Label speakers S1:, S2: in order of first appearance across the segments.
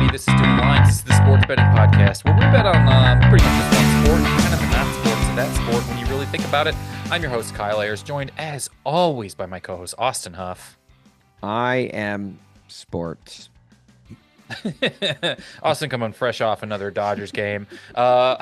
S1: everybody. This is Doing Lines. This is the sports betting podcast where we bet on pretty much just one sport, kind of the non-sports of that sport when you really think about it. I'm your host, Kyle Ayers, joined as always by my co-host, Austin Huff.
S2: I am sports.
S1: Austin coming fresh off another Dodgers game. Austin,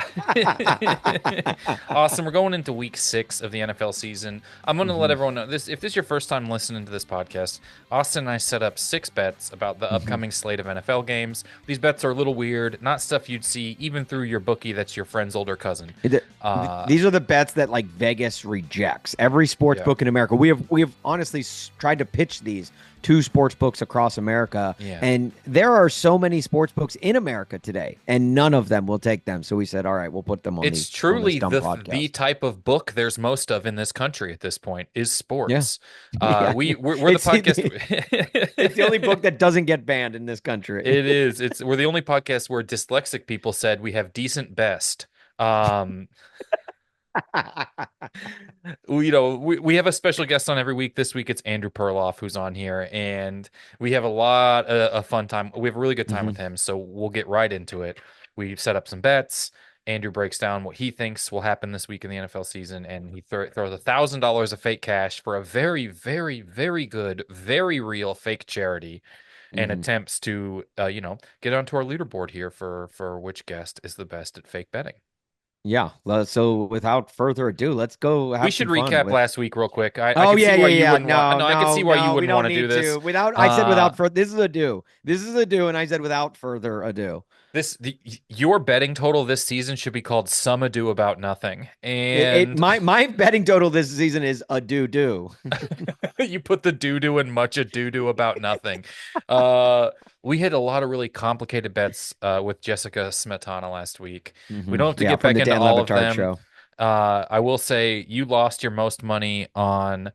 S1: we're going into week 6 of the NFL season. I'm going to let everyone know this. If this is your first time listening to this podcast, Austin and I set up 6 bets about the upcoming slate of NFL games. These bets are a little weird, not stuff you'd see even through your bookie that's your friend's older cousin.
S2: These are the bets that like Vegas rejects. Every sports book in America. We have honestly tried to pitch these to sports books across America, and there are so many sports books in America today, and none of them will take them. So we said, all right, we'll put them on.
S1: It's truly the type of book there's most of in this country at this point is sports. Yeah. We're the podcast.
S2: It's the only book that doesn't get banned in this country.
S1: It is. We're the only podcast where dyslexic people said we have decent best. We have a special guest on every week. This week it's Andrew Perloff who's on here, and we have a lot of fun time. We have a really good time with him, so we'll get right into it. We've set up some bets. Andrew breaks down what he thinks will happen this week in the NFL season, and he throws $1,000 of fake cash for a very, very, very good, very real fake charity, and attempts to get onto our leaderboard here for which guest is the best at fake betting.
S2: Yeah. So without further ado, let's go.
S1: We should recap last week real quick. I
S2: can
S1: see why you wouldn't want to do this.
S2: I said without further. This is a do. This is a do, and I said without further ado.
S1: Your betting total this season should be called Some Ado About Nothing. And
S2: my betting total this season is a do.
S1: You put the do in much ado about nothing. We had a lot of really complicated bets with Jessica Smetana last week. We don't have to get back into all of them. Show. I will say you lost your most money on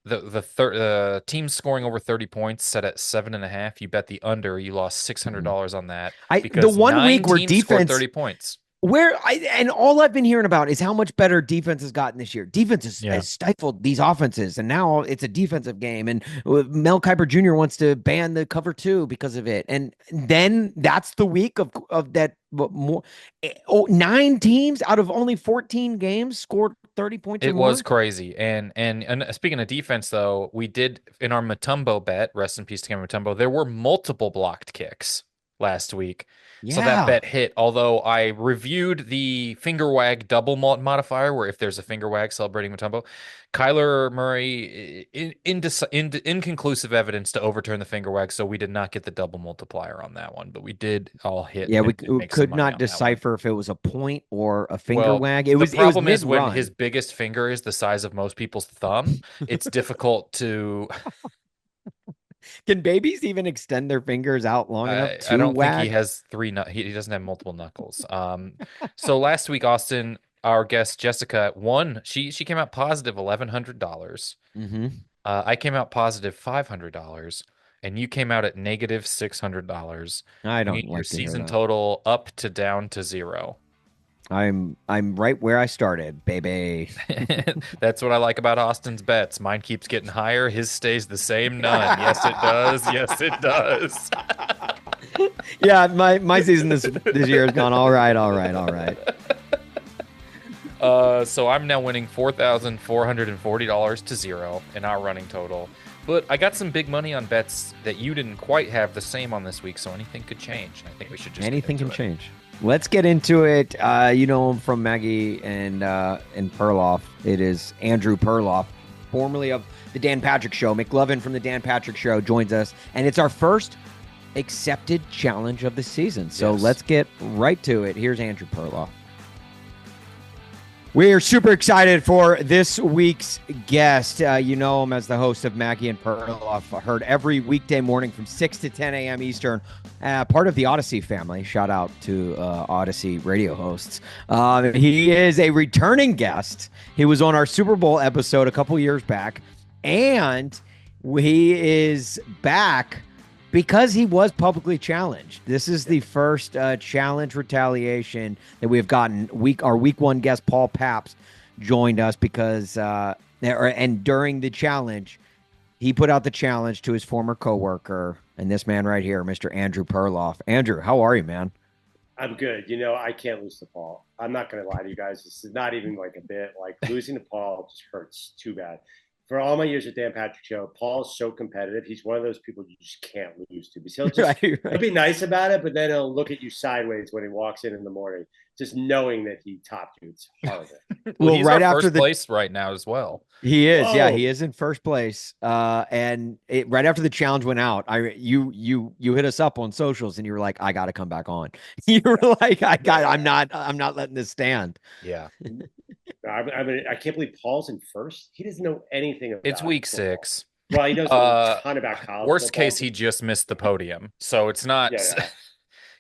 S1: the team scoring over 30 points set at 7.5. You bet the under. You lost $600 on that.
S2: The 1 week where defense
S1: 30 points.
S2: And all I've been hearing about is how much better defense has gotten this year. Defense has stifled these offenses, and now it's a defensive game. And Mel Kiper Jr. wants to ban the cover 2 because of it. And then that's the week of that. More 9 teams out of only 14 games scored 30 points.
S1: It was crazy. And speaking of defense, though, we did in our Mutombo bet. Rest in peace to Cameron Mutombo. There were multiple blocked kicks last week. Yeah. So that bet hit, although I reviewed the finger wag double modifier, where if there's a finger wag celebrating Mutombo, Kyler Murray, inconclusive evidence to overturn the finger wag, so we did not get the double multiplier on that one, but we did all hit.
S2: Yeah, we could not decipher if it was a point or a finger wag. The
S1: problem is when his biggest finger is the size of most people's thumb, it's difficult to...
S2: Can babies even extend their fingers out long enough to
S1: I don't
S2: wag?
S1: think he has 3. He doesn't have multiple knuckles. So last week, Austin, our guest Jessica won. She came out positive $1,100. I came out positive $500, and you came out at negative $600.
S2: I don't like
S1: your season total up to down to 0.
S2: I'm right where I started, baby.
S1: That's what I like about Austin's bets. Mine keeps getting higher. His stays the same. None. Yes, it does. Yes, it does.
S2: Yeah, my season this year has gone all right.
S1: So I'm now winning $4,440 to 0 in our running total. But I got some big money on bets that you didn't quite have the same on this week, so anything could change. I think we should just
S2: anything can change. Let's get into it. From Maggie and Perloff. It is Andrew Perloff, formerly of the Dan Patrick Show. McLovin from the Dan Patrick Show joins us, and it's our first accepted challenge of the season. So Let's get right to it. Here's Andrew Perloff. We're super excited for this week's guest. You know him as the host of Maggie and Perloff, heard every weekday morning from 6 to 10 a.m. Eastern, part of the Odyssey family. Shout out to Odyssey radio hosts. He is a returning guest. He was on our Super Bowl episode a couple years back, and he is back because he was publicly challenged. This is the first challenge retaliation that we have gotten. Our week 1 guest, Paul Pabst, joined us because, and during the challenge, he put out the challenge to his former coworker and this man right here, Mr. Andrew Perloff. Andrew, how are you, man?
S3: I'm good. I can't lose to Paul. I'm not going to lie to you guys. This is not even like a bit. Like losing to Paul just hurts too bad. For all my years at Dan Patrick Show, Paul's so competitive. He's one of those people you just can't lose to because he'll be nice about it, but then he'll look at you sideways when he walks in the morning, just knowing that he topped you. It's horrible.
S1: Well, he's right after first place right now as well.
S2: He is. Whoa. Yeah, he is in first place. And right after the challenge went out, you hit us up on socials and you were like, I got to come back on. You were like, I'm not letting this stand.
S1: Yeah.
S3: I can't believe Paul's in first. He doesn't know anything about
S1: It's week football. 6.
S3: Well, he knows a ton about college.
S1: Worst case, he just missed the podium. So it's not.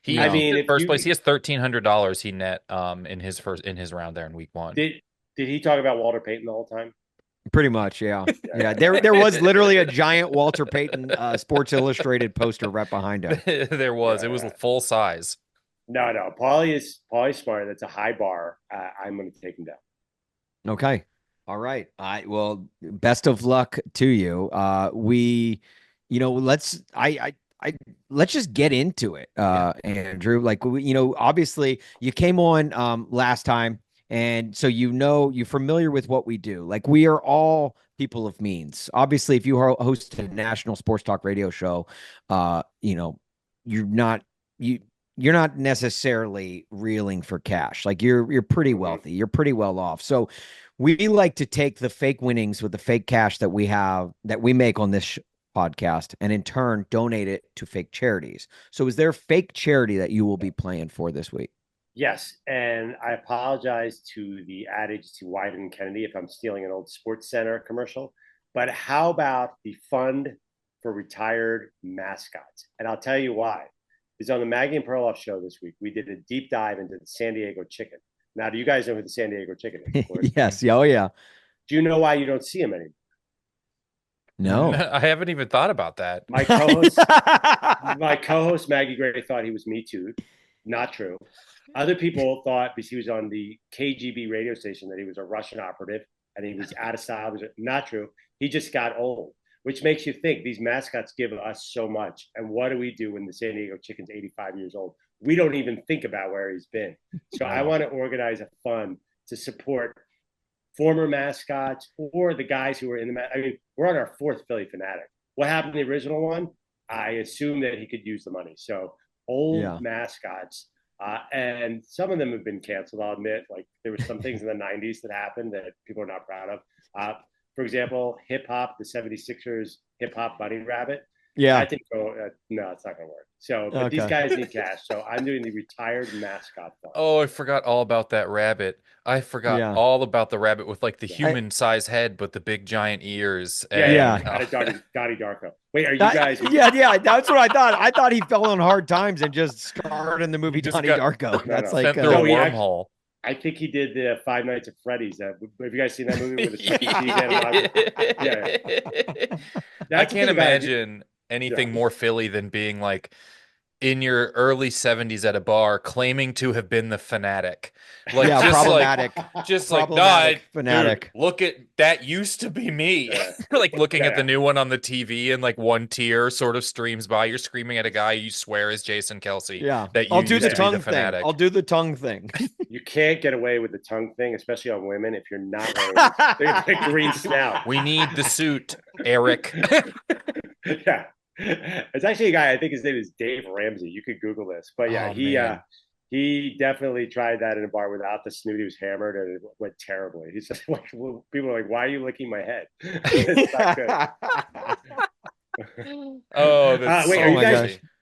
S1: Yeah.
S3: I mean,
S1: in first place. He has $1,300 he net in his round there in week 1.
S3: Did he talk about Walter Payton the whole time?
S2: Pretty much, yeah. Yeah. There was literally a giant Walter Payton Sports Illustrated poster right behind him.
S1: There was. It was full size.
S3: No. Paulie's smart. That's a high bar. I'm going to take him down.
S2: Okay. All right. Well, best of luck to you. Let's just get into it, Andrew. Like, obviously you came on last time, and so you're familiar with what we do. Like, we are all people of means. Obviously, if you host a national sports talk radio show, you're not necessarily reeling for cash. Like, you're pretty wealthy. You're pretty well off. So we like to take the fake winnings with the fake cash that we make on this podcast, and in turn donate it to fake charities. So is there a fake charity that you will be playing for this week?
S3: Yes, and I apologize to the adage to Wyden and Kennedy if I'm stealing an old Sports Center commercial, but how about the fund for retired mascots? And I'll tell you why. Because on the Maggie and Perloff show this week, we did a deep dive into the San Diego chicken. Now, do you guys know who the San Diego chicken is?
S2: Yes. Oh, yeah.
S3: Do you know why you don't see him anymore?
S2: No.
S1: I haven't even thought about that.
S3: My co-host Maggie Gray thought he was Me Too. Not true. Other people thought because he was on the KGB radio station that he was a Russian operative and he was out of style. Not true. He just got old, which makes you think these mascots give us so much. And what do we do when the San Diego chicken's 85 years old? We don't even think about where he's been. So I want to organize a fund to support former mascots or the guys who were in the we're on our 4th Philly Fanatic. What happened to the original one? I assume that he could use the money. So old mascots, and some of them have been canceled, I'll admit. Like, there were some things in the 90s that happened that people are not proud of. For example, hip-hop, the 76ers hip-hop bunny rabbit.
S2: Yeah.
S3: I think, no, it's not going to work. So, but these guys need cash. So I'm doing the retired mascot fund.
S1: Oh, I forgot all about that rabbit. I forgot all about the rabbit with like the human-sized head, but the big giant ears.
S3: Dottie Darko. Wait, are you guys?
S2: Yeah. That's what I thought. I thought he fell on hard times and just starred in the movie Donnie Darko.
S1: That's like a wormhole.
S3: I think he did the Five Nights at Freddy's. Have you guys seen that movie with the
S1: I can't imagine anything more Philly than being like in your early 70s at a bar claiming to have been the fanatic. Like,
S2: problematic.
S1: Fanatic. Dude, look at that used to be me. Like looking at the new one on the TV and like one tear sort of streams by. You're screaming at a guy you swear is Jason Kelsey.
S2: Yeah.
S1: That
S2: I'll do the tongue thing. I'll do the tongue thing.
S3: You can't get away with the tongue thing, especially on women, if you're not wearing a green snout.
S1: We need the suit, Eric.
S3: Yeah. It's actually a guy, I think his name is Dave Ramsey. You could Google this. But he definitely tried that in a bar without the snoot. He was hammered and it went terribly. He's just like, people are like, why are you licking my head? It's not good.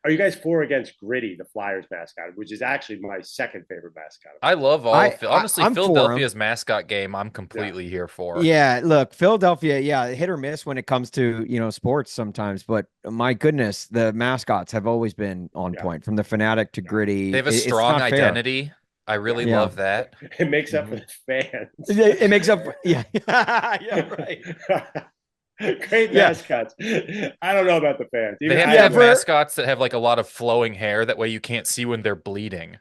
S3: Are you guys for or against Gritty, the Flyers mascot, which is actually my second favorite mascot?
S1: I love honestly, Philadelphia's mascot game. I'm completely here for.
S2: Yeah, look, Philadelphia, hit or miss when it comes to sports sometimes, but my goodness, the mascots have always been on point, from the Fanatic to Gritty.
S1: They have a strong identity. I really love that.
S3: It makes up for the fans.
S2: It makes up. Yeah, right.
S3: Great mascots. I don't know about the fans.
S1: They have mascots that have like a lot of flowing hair. That way you can't see when they're bleeding.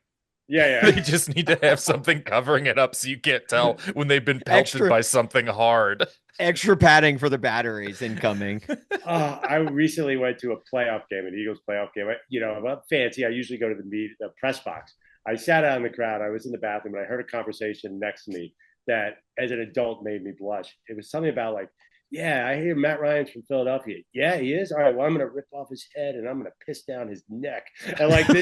S3: Yeah.
S1: They just need to have something covering it up so you can't tell when they've been pelted by something hard.
S2: Extra padding for the batteries incoming.
S3: I recently went to a playoff game, an Eagles playoff game. I'm fancy. I usually go to the press box. I sat out in the crowd. I was in the bathroom, and I heard a conversation next to me that, as an adult, made me blush. It was something about like, yeah, I hear Matt Ryan's from Philadelphia. Yeah, he is. All right, well, I'm going to rip off his head and I'm going to piss down his neck. And like, and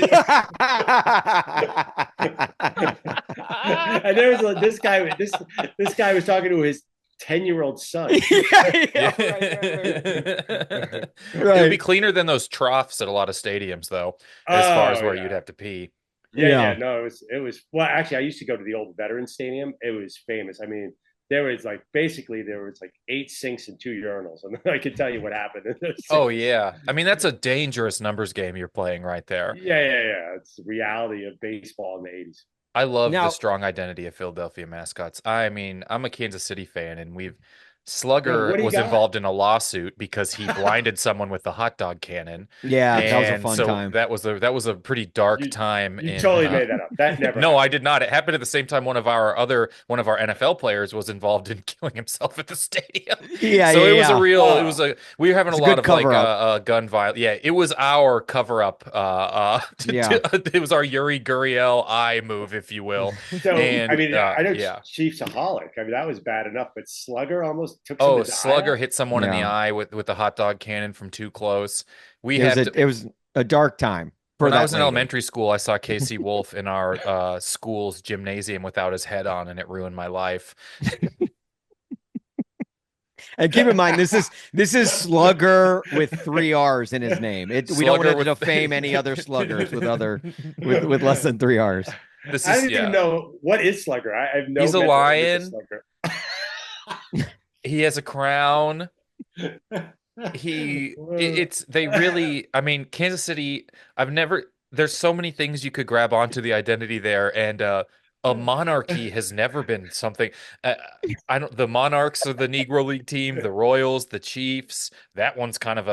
S3: there was like, this guy was talking to his 10-year-old son.
S1: It would be cleaner than those troughs at a lot of stadiums, though, as far as where you'd have to pee.
S3: Yeah. No, it was. Well, actually, I used to go to the old Veterans Stadium. It was famous. I mean, there was like 8 sinks and 2 urinals, and I can tell you what happened in those.
S1: Oh yeah, I mean that's a dangerous numbers game you're playing right there.
S3: Yeah. It's the reality of baseball in the '80s.
S1: I love the strong identity of Philadelphia mascots. I mean, I'm a Kansas City fan, and Slugger was involved in a lawsuit because he blinded someone with the hot dog cannon.
S2: Yeah, that was a fun time.
S1: That was a pretty dark time.
S3: You totally made that up. That never.
S1: No, I did not. It happened at the same time one of our NFL players was involved in killing himself at the stadium.
S2: Yeah,
S1: so
S2: it
S1: was a real. It was a. We were having a lot of like gun violence. Yeah, it was our cover up. It was our Yuri Gurriel eye move, if you will.
S3: So and, I mean, I know Chiefsaholic. I mean, that was bad enough, but Slugger almost.
S1: Slugger hit someone in the eye with the hot dog cannon from too close.
S2: It was a dark time.
S1: When I was in elementary school, I saw Casey Wolf in our school's gymnasium without his head on, and it ruined my life.
S2: And keep in mind, this is Slugger with 3 R's in his name. We don't want to defame any other Sluggers with less than 3 R's.
S3: I don't even know what is Slugger. I have no.
S1: He's a lion. He has a crown. They really, I mean, Kansas City, there's so many things you could grab onto the identity there. And a monarchy has never been something. The Monarchs are the Negro League team, the Royals, the Chiefs. That one's kind of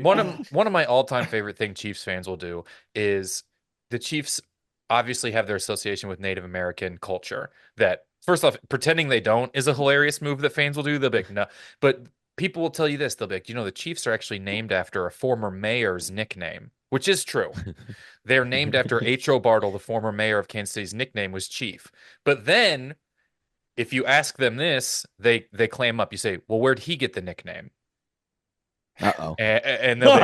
S1: one of my all-time favorite thing Chiefs fans will do is the Chiefs obviously have their association with Native American culture that, first off, pretending they don't is a hilarious move that fans will do. They'll be like, no. But people will tell you this. They'll be like, the Chiefs are actually named after a former mayor's nickname, which is true. They're named after H.O. Bartle, the former mayor of Kansas City's nickname was Chief. But then, if you ask them this, they clam up. You say, well, where'd he get the nickname?
S2: Uh-oh.
S1: And they'll be,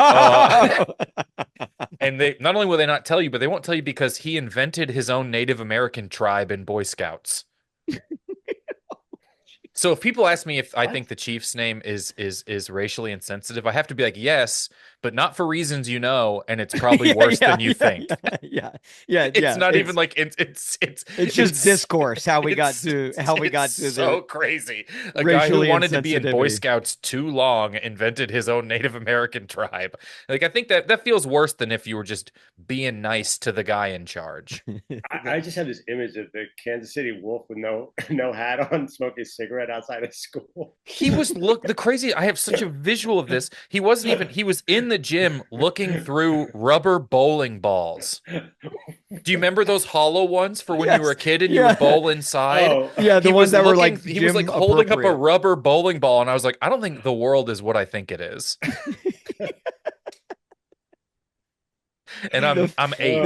S1: and they not only will they not tell you, but they won't tell you because he invented his own Native American tribe in Boy Scouts. So if people ask me if I think the Chiefs name is racially insensitive, I have to be like, yes, but not for reasons and it's probably worse than you think. It's not even like it's
S2: just discourse how we got to
S1: so crazy. A guy who wanted to be in Boy Scouts too long invented his own Native American tribe. Like I think that feels worse than if you were just being nice to the guy in charge.
S3: I just have this image of the Kansas City Wolf with no hat on, smoking a cigarette outside of school.
S1: He was the crazy. I have such a visual of this. He was in the gym looking through rubber bowling balls. Do you remember those hollow ones for when you were a kid and you would bowl inside?
S2: Oh. Yeah, the ones that were like
S1: he was like holding up a rubber bowling ball, and I was like, I don't think the world is what I think it is. And I'm 8.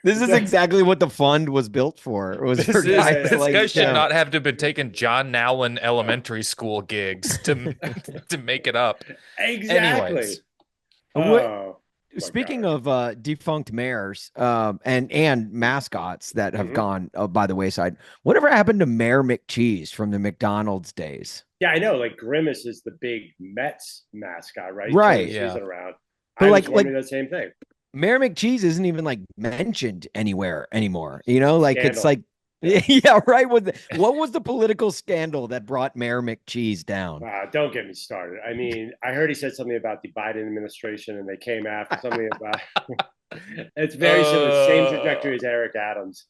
S2: This is exactly what the fund was built for. It was for
S1: guys this guy should not have to have been taking John Nowlin elementary school gigs to make it up.
S3: Exactly.
S2: Anyways, speaking of defunct mayors and mascots that have gone by the wayside, whatever happened to Mayor McCheese from the McDonald's days?
S3: Yeah, I know. Like Grimace is the big Mets mascot, right?
S2: Right.
S3: He's around.
S2: But
S3: I was wondering the same thing.
S2: Mayor McCheese isn't even like mentioned anywhere anymore. Like
S3: Scandal.
S2: It's like, yeah, right. What was the political scandal that brought Mayor McCheese down?
S3: Don't get me started. I mean, I heard he said something about the Biden administration and they came after something about. It's very similar, same trajectory as Eric Adams.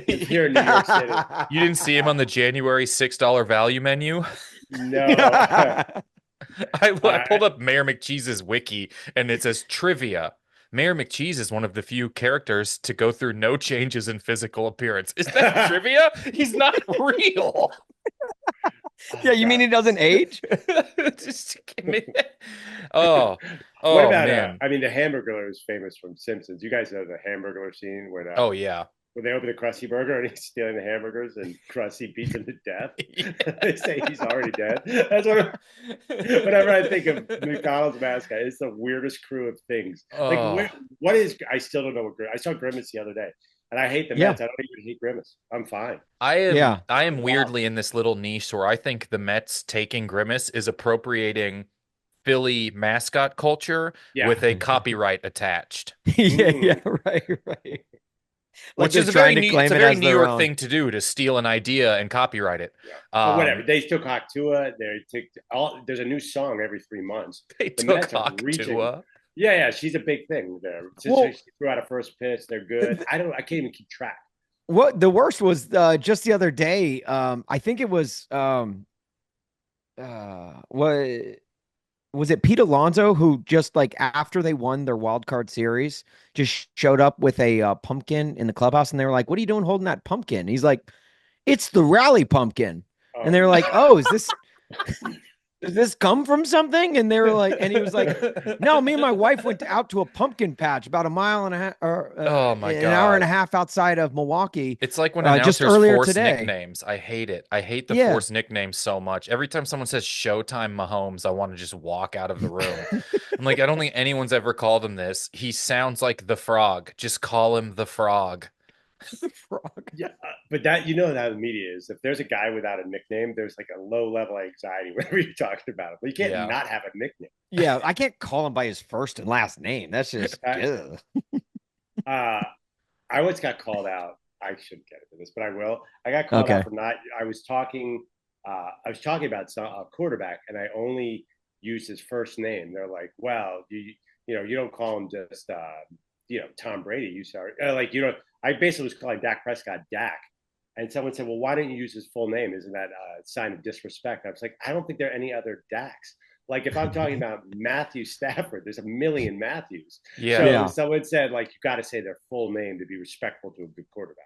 S3: Here in New York City.
S1: You didn't see him on the January $6 value menu?
S3: No.
S1: I pulled up Mayor McCheese's wiki and it says trivia. Mayor McCheese is one of the few characters to go through no changes in physical appearance. Is that trivia? He's not real.
S2: Yeah, you mean
S3: God.
S2: he doesn't age?
S1: Just give me. Oh,
S3: What
S1: oh
S3: about
S1: man.
S3: I mean, the Hamburglar is famous from Simpsons. You guys know the Hamburglar scene
S1: Oh yeah.
S3: when they open the Krusty Burger and he's stealing the hamburgers and Krusty beats him to death. They say he's already dead. That's what. Whenever I think of McDonald's mascot, it's the weirdest crew of things. Like,
S1: Oh,
S3: what is? I still don't know what. I saw Grimace the other day, and I hate the
S2: Yeah.
S3: Mets. I don't even hate Grimace. I'm fine.
S2: Yeah.
S1: I am
S3: Wow.
S1: weirdly in this little niche where I think the Mets taking Grimace is appropriating Philly mascot culture
S3: Yeah.
S1: with a copyright attached.
S2: Yeah,
S3: Mm.
S2: yeah, right. Like
S1: Which
S2: they're
S1: is a very
S2: trying to
S1: it's
S2: claim
S1: a
S2: it
S1: very
S2: as
S1: New
S2: their
S1: York
S2: own.
S1: thing to do, to steal an idea and copyright it.
S3: Yeah. But whatever.
S1: Um,
S3: They took Haktua. They took all. There's a new song every 3 months.
S1: they
S3: The
S1: took
S3: Mets are reaching.
S1: Haktua.
S3: Yeah, yeah. She's a big thing there. Since
S2: Well,
S3: she threw out a first pitch, they're good. I don't. I can't even keep track.
S2: what the worst was just the other day. I think it was what was it Pete Alonso who just like after they won their wild card series just showed up with a pumpkin in the clubhouse and they were like, "What are you doing holding that pumpkin?" He's like, "It's the rally pumpkin," and
S3: Oh,
S2: they were like, "Oh, is this?" Does this come from something? And they were like, and he was like, no, me and my wife went out to a pumpkin patch about a mile and a half or
S1: Oh my
S2: an hour and a
S1: God.
S2: half outside of Milwaukee
S1: It's like when
S2: just
S1: announcers
S2: earlier
S1: force
S2: today.
S1: nicknames. I hate it. I hate the
S2: Yeah.
S1: forced nicknames so much. Every time someone says Showtime Mahomes, I want to just walk out of the room. I'm like, I don't think anyone's ever called him this. He sounds like the frog. Just call him the frog.
S2: Frog.
S3: yeah. But that how the media is. If there's a guy without a nickname, there's like a low level anxiety whenever you're talking about it. But you can't
S1: Yeah.
S3: not have a nickname.
S2: Yeah. I can't call him by his first and last name. That's just, ugh.
S3: Uh, I once got called out. I shouldn't get into this, but I will. I got called
S2: Okay.
S3: out for not. I was talking. I was talking about a quarterback, and I only used his first name. They're like, "Well, you don't call him just Tom Brady. You start like I basically was calling Dak Prescott Dak, and someone said, "Well, why don't you use his full name? Isn't that a sign of disrespect?" I was like, "I don't think there are any other Daks." Like if I'm talking about Matthew Stafford, there's a million Matthews.
S1: Yeah.
S3: So
S2: Yeah.
S3: someone said like you got to say their full name to be respectful to a good quarterback.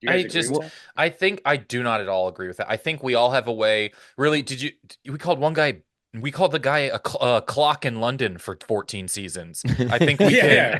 S3: Do you
S1: I
S3: guys agree with
S1: just,
S3: that?
S1: I think I do not at all agree with that. I think we all have a way. Really, we called one guy, we called the guy a clock in London for 14 seasons. I think we
S3: Yeah,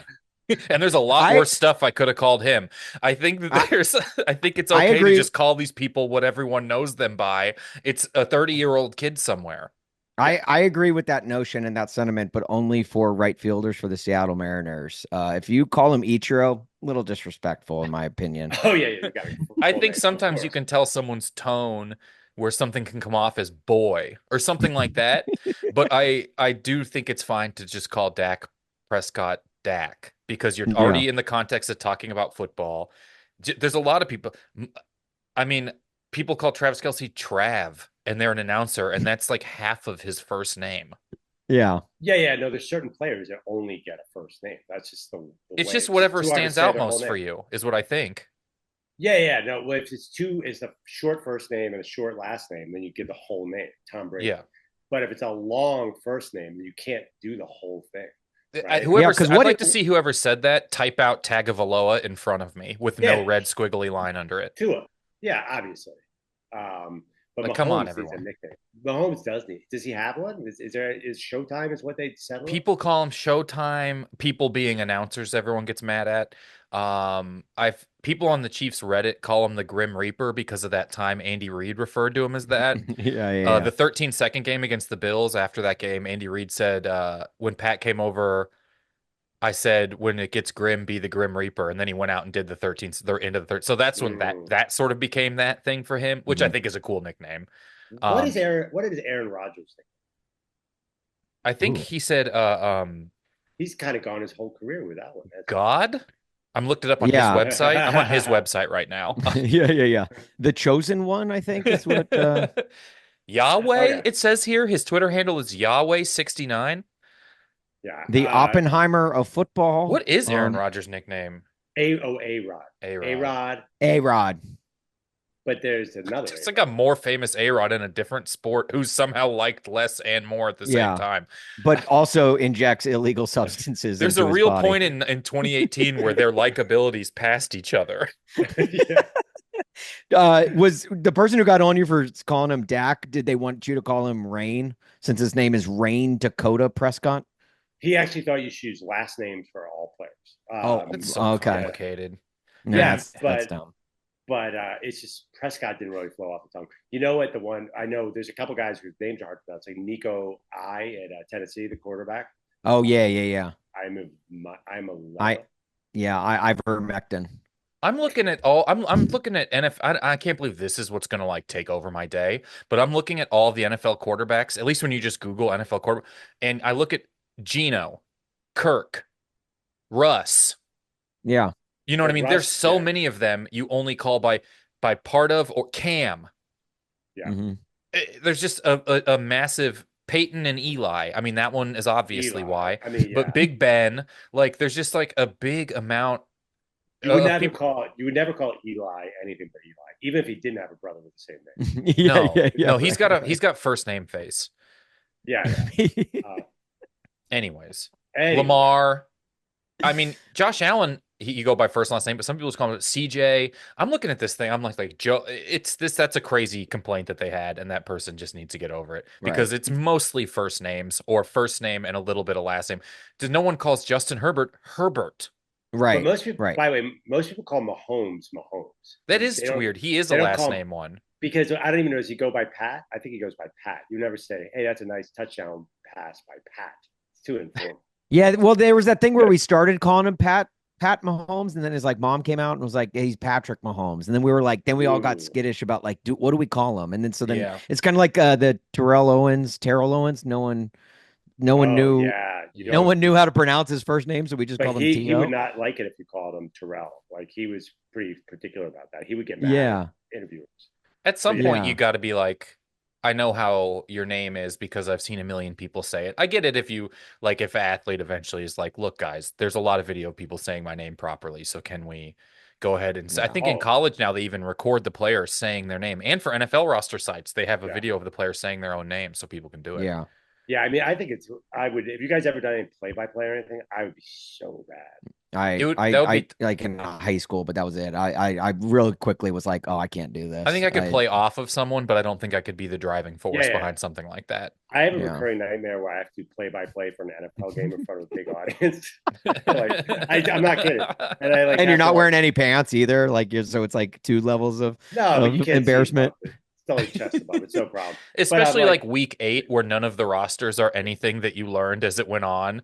S1: can. And there's a lot
S2: I,
S1: worse stuff I could have called him. I think that
S2: I,
S1: I think it's
S2: I
S1: okay to
S2: agree.
S1: just call these people what everyone knows them by. It's a 30-year-old kid somewhere.
S3: yeah.
S2: I agree with that notion and that sentiment, but only for right fielders for the Seattle Mariners. If you call him Ichiro, a little disrespectful in my opinion.
S3: Oh yeah, you got
S1: I
S3: full
S1: think
S3: name, of
S1: sometimes you
S3: course.
S1: can tell someone's tone where something can come off as boy or something like that. But I do think it's fine to just call Dak Prescott Dak because you're
S2: Yeah.
S1: already in the context of talking about football. There's a lot of people. I mean, people call Travis Kelce Trav, and they're an announcer, and that's like half of his first name.
S2: Yeah.
S3: Yeah. No, there's certain players that only get a first name. That's just the
S1: It's
S3: way.
S1: just
S3: It's just
S1: whatever
S3: too hard to
S1: stands
S3: say
S1: out
S3: their whole
S1: most for
S3: name.
S1: you, is what I think.
S3: Yeah. No, well, if it's two is the short first name and a short last name, then you give the whole name, Tom Brady.
S1: Yeah.
S3: But if it's a long first name, you can't do the whole thing, right?
S2: Yeah,
S1: Whoever
S2: because
S1: I'd
S2: what
S1: like
S2: it
S1: to see whoever said that type out Tagovailoa in front of me with no
S3: Yeah,
S1: red squiggly line under it.
S3: Tua. Yeah, obviously. But
S1: Like, come on,
S3: Mahomes needs a
S1: everyone.
S3: nickname. Mahomes does need. Does he have one? Is Showtime is what they settle on?
S1: People call him Showtime. People being announcers, everyone gets mad at. I've people on the Chiefs Reddit call him the Grim Reaper because of that time Andy Reid referred to him as that.
S2: yeah.
S1: The 13-second game against the Bills, after that game, Andy Reid said, when Pat came over, I said, when it gets grim, be the Grim Reaper. And then he went out and did the 13th, the end of the third. So that's when
S3: Mm.
S1: that sort of became that thing for him, which I
S2: Mhm.
S1: think is a cool nickname.
S3: What is
S1: Um,
S3: Aaron? What is Aaron Rodgers think?
S1: I think
S2: Ooh.
S1: he said,
S3: He's kind of gone his whole career with that one.
S1: God. I'm looked it up on his
S2: Yeah.
S1: website. I'm on his website right now.
S2: Yeah. The chosen one, I think, is what
S1: Yahweh,
S3: Okay.
S1: it says here. His Twitter handle is Yahweh69.
S3: Yeah.
S2: the Oppenheimer of football.
S1: What is Aaron Rodgers' nickname?
S3: A Rod. A
S1: A-Rod.
S3: Rod.
S2: A-Rod.
S3: But there's another.
S1: It's like a more famous A-Rod in a different sport who's somehow liked less and more at the same
S2: Yeah.
S1: time.
S2: But also injects illegal substances
S1: There's
S2: into
S1: a
S2: his
S1: real
S2: body.
S1: point in 2018 where their likabilities passed each other.
S3: Yeah.
S2: Was the person who got on you for calling him Dak, did they want you to call him Rain since his name is Rain Dakota Prescott?
S3: He actually thought you should use last names for all players.
S2: Oh,
S1: That's so
S2: okay.
S1: complicated.
S2: Nah,
S3: Yeah,
S2: that's dumb.
S3: but it's just Prescott didn't really flow off the tongue. You know what? The one I know, there's a couple guys whose names are hard to pronounce, like Nico I at Tennessee, the quarterback.
S2: Oh yeah, yeah, yeah.
S3: I'm a
S2: I
S3: lover.
S2: yeah, I ivermectin.
S1: I'm looking at NFL. I can't believe this is what's gonna like take over my day. But I'm looking at all the NFL quarterbacks. At least when you just Google NFL quarterback, and I look at Geno, Kirk, Russ.
S2: Yeah.
S1: You know what I
S3: Well,
S1: mean? There's
S3: Russ,
S1: so
S3: yeah,
S1: many of them. You only call by part of or Cam.
S3: yeah.
S2: Hmm.
S1: There's just a massive Peyton and Eli. I mean, that one is obviously
S3: Eli.
S1: why.
S3: I mean,
S1: But
S3: yeah.
S1: Big Ben, like, there's just like a big amount of people.
S3: You would never call Eli anything but Eli, even if he didn't have a brother with the same name.
S2: Yeah,
S1: No,
S2: yeah, yeah.
S1: no,
S2: Right,
S1: he's got first name face.
S3: Yeah, yeah.
S2: right.
S1: Anyways,
S3: Anyway,
S1: Lamar. I mean, Josh Allen, you go by first and last name, but some people just call him CJ. I'm looking at this thing. I'm like Joe. It's this. That's a crazy complaint that they had, and that person just needs to get over it because
S2: Right.
S1: it's mostly first names or first name and a little bit of last name. Does no one calls Justin Herbert Herbert?
S3: but
S2: Right.
S3: most people,
S2: Right.
S3: by the way, most people call Mahomes Mahomes.
S1: That is
S3: They don't.
S1: weird. He is a
S3: They don't
S1: last
S3: call him
S1: name one.
S3: because I don't even know. Does he go by Pat? I think he goes by Pat. You never say, "Hey, that's a nice touchdown pass by Pat." It's too informal.
S2: Yeah, well, there was that thing where we started calling him Pat Mahomes, and then his like mom came out and was like, hey, he's Patrick Mahomes. And then we were like, then we all got
S3: Ooh.
S2: skittish about like, what do we call him? And then so then
S1: Yeah.
S2: it's kind of like the Terrell Owens. No one
S3: Oh
S2: knew
S3: yeah, you
S2: no
S3: don't.
S2: one knew how to pronounce his first name, so we just
S3: But
S2: called him
S3: he would
S2: T.O.
S3: not like it if you called him Terrell. Like he was pretty particular about that. He would get mad at
S2: Yeah.
S3: interviewers.
S1: At
S3: But
S1: some
S3: yeah,
S1: point, you
S2: Yeah.
S1: got to be like, I know how your name is because I've seen a million people say it. I get it if you like, if an athlete eventually is like, look, guys, there's a lot of video of people saying my name properly. So can we go ahead and say, I
S2: Yeah.
S1: think in
S3: oh
S1: college now they even record the players saying their name. And for NFL roster sites, they have a
S3: yeah,
S1: video of the players saying their own name so people can do it.
S2: Yeah.
S3: yeah. I mean, I think it's. I would if you guys ever done any play by play or anything, I would be so bad.
S1: That would
S2: I
S1: be,
S2: like in high school, but that was it. I really quickly was like, oh, I can't do
S1: I think
S2: this.
S1: I could play off of someone, but I don't think I could be the driving
S3: Yeah,
S1: force
S3: yeah.
S1: behind something like that.
S3: I have a
S2: Yeah.
S3: recurring nightmare where I have to play by play for an NFL game in front of a big audience. Like I'm not kidding, and I like
S2: And you're
S3: have to
S2: not
S3: like
S2: wearing any pants either. Like you're so it's like two levels
S3: no, but you
S2: of
S3: can't see above
S2: embarrassment.
S3: it. It's only chest above. It's no problem. But I'm
S1: Especially like
S3: like,
S1: week 8, where none of the rosters are anything that you learned as it went on.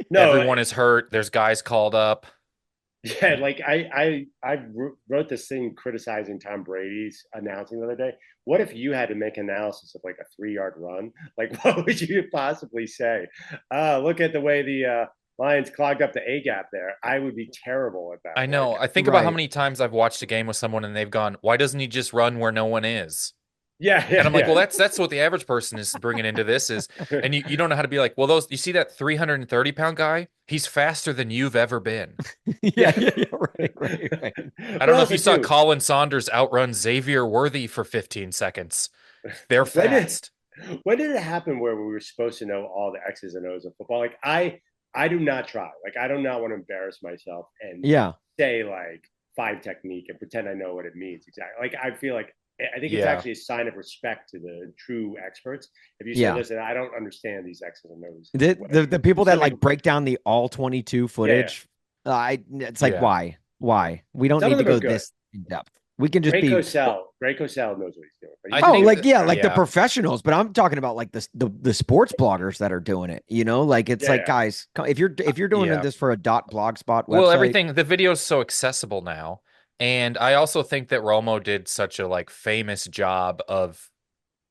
S3: no,
S1: Everyone is hurt. There's guys called up.
S3: yeah, like I wrote this thing criticizing Tom Brady's announcing the other day. What if you had to make analysis of like a 3 yard run? Like, what would you possibly say? Look at the way the Lions clogged up the A gap there. I would be terrible at that.
S1: I
S3: Like,
S1: know. I think about how
S2: Right.
S1: many times I've watched a game with someone and they've gone, "Why doesn't he just run where no one is?"
S3: yeah,
S1: And
S3: yeah,
S1: I'm like, "Well, that's what the average person is bringing into this is."
S3: yeah.
S1: And you don't know how to be like, "Well, those you see that 330-pound guy? He's faster than you've ever been."
S2: Yeah,
S3: Yeah.
S2: yeah, yeah. Right, right, right.
S1: I
S3: But
S1: don't know if
S3: also
S1: you saw
S3: too,
S1: Colin Saunders outrun Xavier Worthy for 15 seconds. They're
S3: when did
S1: fast.
S3: when did it happen where we were supposed to know all the X's and O's of football? Like I do not try. Like I do not want to embarrass myself and
S2: Yeah.
S3: say like five technique and pretend I know what it means exactly. Like I feel like I think it's
S1: Yeah.
S3: actually a sign of respect to the true experts. If you say,
S2: Yeah.
S3: "Listen, I don't understand these X's and O's,"
S2: The people that
S3: some
S2: like
S3: people,
S2: break down the all 22
S3: yeah,
S2: footage, I it's like
S1: Yeah.
S2: why? Why? We don't
S3: some of
S2: need to
S3: them are
S2: go
S3: good.
S2: this in depth. We can just be
S3: Greg Cosell knows what he's doing. But
S1: I
S2: oh,
S1: think
S3: you,
S2: like
S1: that,
S2: yeah, like the
S1: yeah.
S2: professionals, but I'm talking about like the sports bloggers that are doing it, like it's
S3: yeah,
S2: like
S3: yeah,
S2: guys, if you're doing
S1: Yeah.
S2: this for a blogspot
S1: Well,
S2: website,
S1: everything, the video's so accessible now. And I also think that Romo did such a like famous job of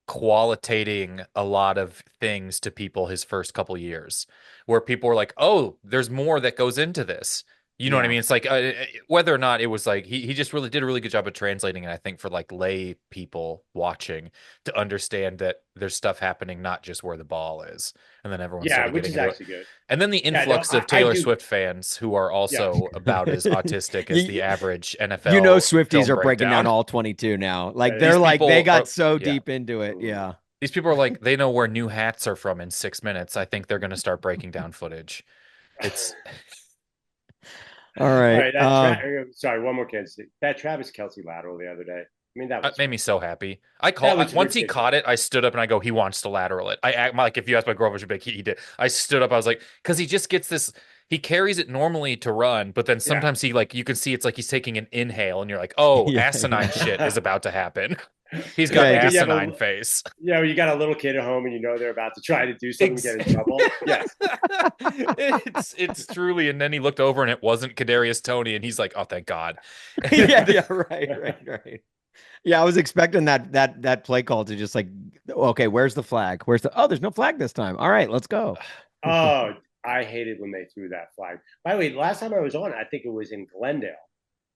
S1: qualitating a lot of things to people his first couple years, where people were like, "Oh, there's more that goes into this." You know what I
S2: yeah.
S1: mean? It's like whether or not it was like he just really did a really good job of translating it, I think, for like lay people watching to understand that there's stuff happening not just where the ball is. And then everyone
S3: yeah,
S1: started
S3: which
S1: getting
S3: is
S1: into it.
S3: actually good.
S1: And then the
S3: Yeah, no,
S1: influx of
S3: I
S1: Taylor
S3: do.
S1: Swift fans who are
S3: Yeah,
S1: also about as autistic as the
S2: you,
S1: average
S2: you know
S1: NFL
S2: Swifties
S1: film
S2: are breaking down
S1: breakdown.
S2: all 22 now. Like
S3: yeah,
S2: they're
S1: These
S2: like they
S1: people
S2: got
S1: are,
S2: so
S1: yeah.
S2: deep into it. Yeah.
S1: These people are like, they know where new hats are from in 6 minutes. I think they're going to start breaking down footage. It's
S2: All
S3: All
S2: right.
S3: right. Sorry, one more Kansas City. That Travis Kelsey lateral the other day. I mean, that
S1: That
S3: was
S1: made me so happy.
S3: that was
S1: Once he
S3: ridiculous.
S1: caught it, I stood up and I go, he wants to lateral it. I act like if you ask my girlfriend, she'd be like, he did. I stood up. I was like, because he just gets this. He carries it normally to run, but then
S3: Yeah.
S1: sometimes he like you can see it's like he's taking an inhale, and you're like, oh,
S2: Yeah,
S1: asinine shit is about to happen. He's got
S2: yeah,
S3: Like when you
S2: just
S3: have
S1: asinine face.
S3: you got a little kid at home and you know they're about to try to do something,
S1: Ex-
S3: get in trouble. Yeah.
S1: it's truly. And then he looked over and it wasn't Kadarius Toney, and he's like, oh, thank God.
S2: yeah, right. Yeah, I was expecting that play call to just like, okay, where's the flag? Where's the? Oh, there's no flag this time. All right, let's go.
S3: Oh, I hated when they threw that flag. By the way, last time I was on, I think it was in Glendale,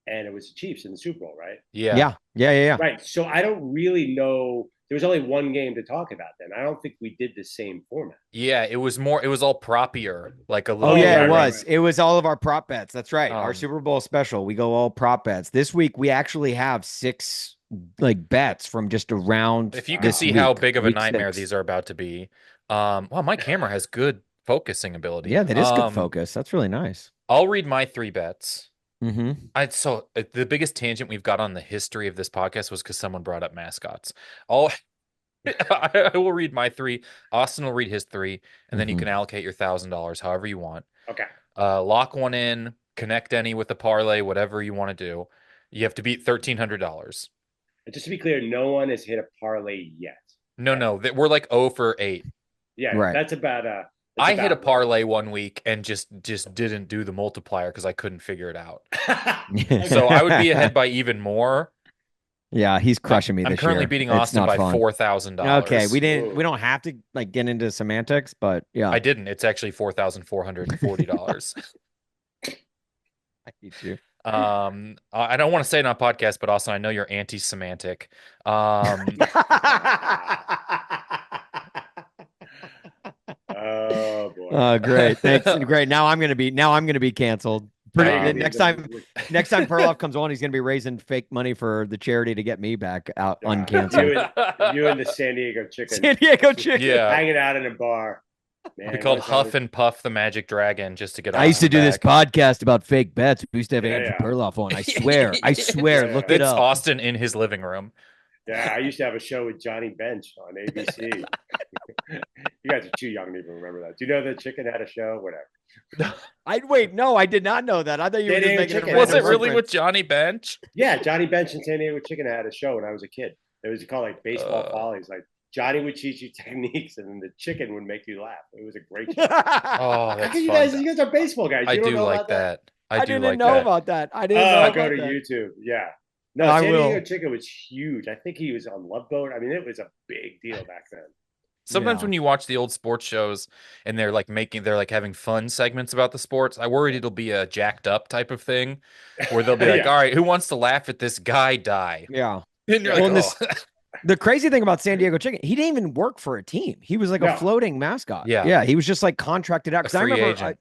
S3: and it was the Chiefs in the Super Bowl, right?
S1: Yeah.
S2: Yeah.
S3: Right. So I don't really know. There was only one game to talk about then. I don't think we did the same format.
S1: Yeah, it was more. It was all proppier, like a
S2: Oh
S1: little.
S3: Oh,
S2: yeah,
S3: right,
S2: it
S3: right,
S2: was.
S3: right.
S2: It was all of our prop bets. That's right. Our
S1: Um,
S2: Super Bowl special. We go all prop bets. This week we actually have six like bets from just around
S1: if you can
S2: this
S1: see how
S2: week,
S1: big of a
S2: week
S1: nightmare
S2: six.
S1: these are about to be, well, my camera has good focusing ability.
S2: Yeah, that is good focus. That's really nice.
S1: I'll read my three bets.
S2: Mm-hmm.
S1: The biggest tangent we've got on the history of this podcast was because someone brought up mascots. I'll I will read my three. Austin will read his three, and then you
S2: Mm-hmm.
S1: can allocate your $1,000 however you want.
S3: Okay.
S1: Lock one in, connect any with the parlay, whatever you want to do. You have to beat $1,300.
S3: And just to be clear, no one has hit a parlay yet.
S1: No,
S3: Okay.
S1: no, we're like 0 for 8.
S3: Yeah,
S2: Right.
S3: that's about
S1: I hit a parlay one week and just didn't do the multiplier because I couldn't figure it out.
S3: Okay.
S1: So I would be ahead by even more.
S2: Yeah, he's crushing me
S1: I'm
S2: this
S1: currently
S2: year.
S1: beating
S2: It's
S1: Austin
S2: not
S1: by
S2: fun. Okay,
S1: $4,000.
S2: we
S3: Ooh.
S2: don't have to like get into semantics, but yeah.
S1: I didn't. It's actually $4,440.
S2: I hate you.
S1: I don't want to say it on a podcast, but also I know you're anti-semantic.
S3: Oh boy.
S2: Oh, great. Thanks. Great. Now I'm gonna be canceled.
S1: Um,
S2: Next time Perloff comes on, he's gonna be raising fake money for the charity to get me back out
S3: Yeah.
S2: uncanceled.
S3: You and the San Diego Chicken
S2: San Diego Chicken.
S1: Yeah.
S3: hanging out in a bar. Man,
S1: we called
S3: what's
S1: Huff
S3: that?
S1: and Puff the Magic Dragon just to get
S2: I used to
S1: Austin
S2: do this
S1: back.
S2: podcast about fake bets. We used to have
S3: Yeah,
S2: Andrew
S3: yeah.
S2: Perloff on. I swear.
S3: Yeah.
S2: Look it
S1: It's
S2: up.
S1: Austin in his living room.
S3: Yeah, I used to have a show with Johnny Bench on ABC. You guys are too young to even remember that. Do you know the chicken had a show? Whatever.
S2: No, I did not know that. I thought you were
S3: San
S2: just
S3: Diego
S2: making a
S3: Chicken.
S1: Was it
S2: random
S1: really
S2: reference.
S1: with Johnny Bench?
S3: Yeah, Johnny Bench and San Diego Chicken had a show when I was a kid. It was called like Baseball Follies. Like Johnny would teach you techniques, and then the chicken would make you laugh. It was a great show.
S1: Oh,
S3: How
S1: that's
S3: can
S1: fun.
S3: you guys are baseball guys.
S1: I
S3: You don't
S1: do
S3: know
S1: like
S3: about
S1: that.
S2: I
S1: I do
S2: didn't
S1: like
S2: know
S1: that.
S2: about that. I didn't know
S3: Go
S2: about
S3: to
S2: that.
S3: YouTube. Yeah. No,
S2: I
S3: San Diego
S2: will.
S3: Chicken was huge. I think he was on Love Boat. I mean, it was a big deal back then.
S1: Sometimes
S2: Yeah.
S1: when you watch the old sports shows and they're like having fun segments about the sports, I worried it'll be a jacked up type of thing where they'll be like,
S3: Yeah.
S1: all right, who wants to laugh at this guy die?
S2: Yeah.
S1: And you're
S2: Well,
S1: like,
S2: and the crazy thing about San Diego Chicken, he didn't even work for a team. He was like
S3: No.
S2: a floating mascot.
S1: Yeah.
S2: Yeah. He was just like contracted out.
S1: a
S2: Because I
S1: free
S2: remember
S1: agent.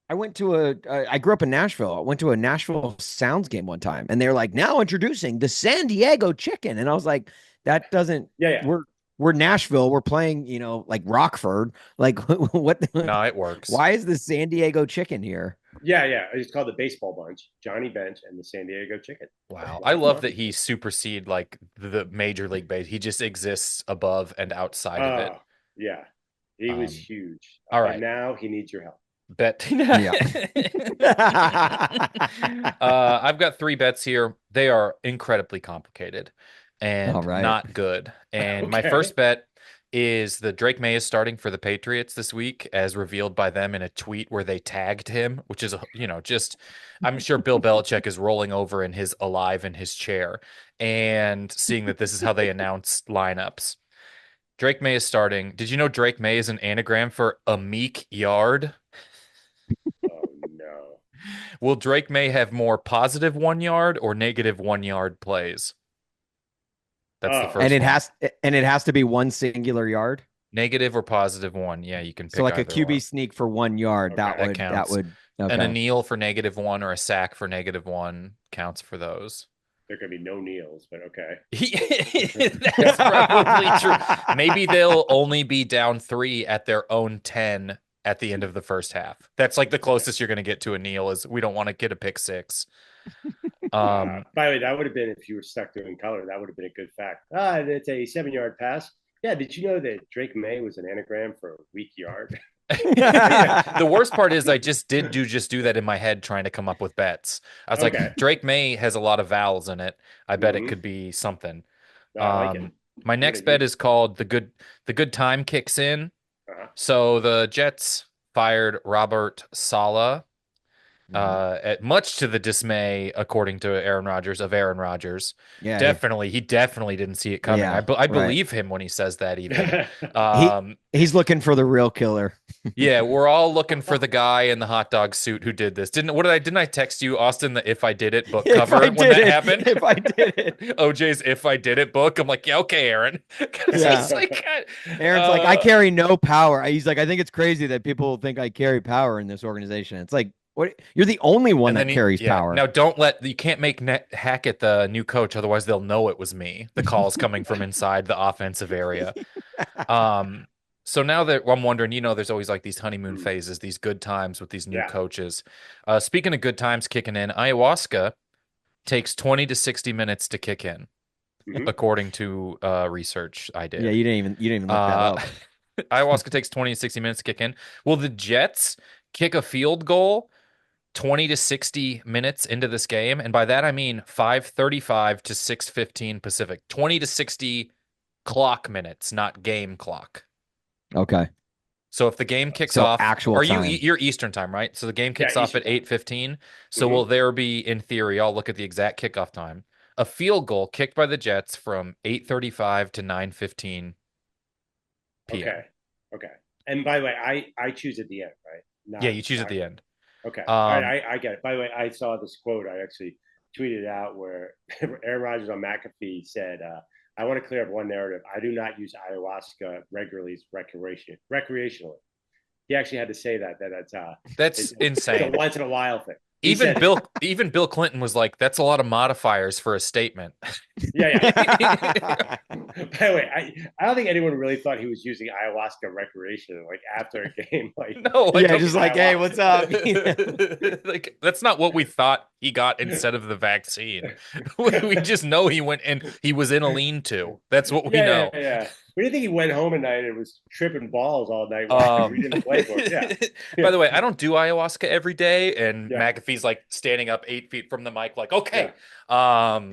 S2: I went to I grew up in Nashville. I went to a Nashville Sounds game one time, and they're like, now introducing the San Diego Chicken. And I was like, that doesn't,
S3: Yeah.
S2: we're Nashville. We're playing, like Rockford. Like, what?
S1: No, it works.
S2: Why is the San Diego Chicken here?
S3: Yeah. It's called the Baseball Bunch. Johnny Bench and the San Diego Chicken.
S1: Wow. I love that he supersede like the major league base. He just exists above and outside of it.
S3: Yeah. He was
S1: Um,
S3: huge.
S1: all right.
S3: And now he needs your help.
S1: Bet.
S2: Yeah.
S1: I've got three bets here. They are incredibly complicated and
S2: All right.
S1: not good. And my
S3: Okay.
S1: first bet is that Drake May is starting for the Patriots this week, as revealed by them in a tweet where they tagged him, which is, just, I'm sure Bill Belichick is rolling over alive in his chair and seeing that this is how they announce lineups. Drake May is starting. Did you know Drake May is an anagram for a meek yard?
S3: Oh, no.
S1: Will Drake May have more positive 1 yard or negative 1 yard plays? That's the
S3: Oh.
S1: first
S2: And
S1: one.
S2: it has to be one singular yard.
S1: Negative or positive 1. Yeah, you can pick
S2: So like a
S1: either
S2: QB
S1: one.
S2: sneak for 1 yard.
S3: Okay,
S2: that
S1: that
S2: would
S1: counts.
S2: okay.
S1: An a kneel for -1 or a sack for -1 counts for those.
S3: There could be no kneels, but okay.
S1: That's probably true. Maybe they'll only be down 3 at their own 10 at the end of the first half. That's like the closest you're going to get to a kneel is we don't want to get a pick six.
S3: By the way, that would have been, if you were stuck doing color, that would have been a good fact. It's a 7-yard pass. Yeah, did you know that Drake May was an anagram for weak yard?
S1: The worst part is I just do that in my head trying to come up with bets. I was like, Drake May has a lot of vowels in it. I bet it could be something.
S3: I like it.
S1: My next bet is called the good time kicks in. So the Jets fired Robert Saleh, at much to the dismay, according to Aaron Rodgers.
S2: Yeah,
S1: he definitely didn't see it coming.
S2: Yeah,
S1: I believe him when he says that. Even
S2: he's looking for the real killer.
S1: yeah, we're all looking for the guy in the hot dog suit who did this. Didn't I text you, Austin, the "If I Did It" book cover when that happened?
S2: If I did it,
S1: OJ's "If I Did It" book. I'm like, yeah, okay, Aaron.
S2: Yeah. Aaron's like, I carry no power. He's like, I think it's crazy that people think I carry power in this organization. It's like, what? You're the only one that carries power.
S1: Now, you can't make Hackett the new coach, otherwise they'll know it was me. The call's coming from inside the offensive area. So now that I'm wondering, there's always like these honeymoon phases, these good times with these new coaches. Speaking of good times kicking in, ayahuasca takes 20 to 60 minutes to kick in, according to research I did.
S2: Yeah, you didn't even look that up.
S1: Ayahuasca takes 20 to 60 minutes to kick in. Will the Jets kick a field goal 20 to 60 minutes into this game? And by that, I mean 5:35 to 6:15 Pacific. 20 to 60 clock minutes, not game clock.
S2: Okay.
S1: So if the game kicks off,
S2: time.
S1: You're Eastern time, right? So the game kicks off at 8:15. So will there be, in theory, I'll look at the exact kickoff time, a field goal kicked by the Jets from 8:35 to 9:15 p.m.
S3: Okay. And by the way, I choose at the end, right?
S1: Yeah, you choose at the end.
S3: Okay. All right, I get it. By the way, I saw this quote. I actually tweeted out where Aaron Rodgers on McAfee said, I want to clear up one narrative. I do not use ayahuasca regularly as recreationally. He actually had to say that.
S1: That's insane.
S3: It's a once in a while thing.
S1: Even Bill Clinton was like, "That's a lot of modifiers for a statement."
S3: Yeah. By the way, I don't think anyone really thought he was using ayahuasca recreationally, like after a game. Like,
S1: no,
S2: just like, hey, what's up?
S1: Like, that's not what we thought he got instead of the vaccine. We just know he went and he was in a lean-to. That's what we know.
S3: Yeah. We didn't think he went home at night and was tripping balls all night while reading the playbook. Yeah.
S1: By the way, I don't do ayahuasca every day, and McAfee's like standing up 8 feet from the mic, like, okay. No.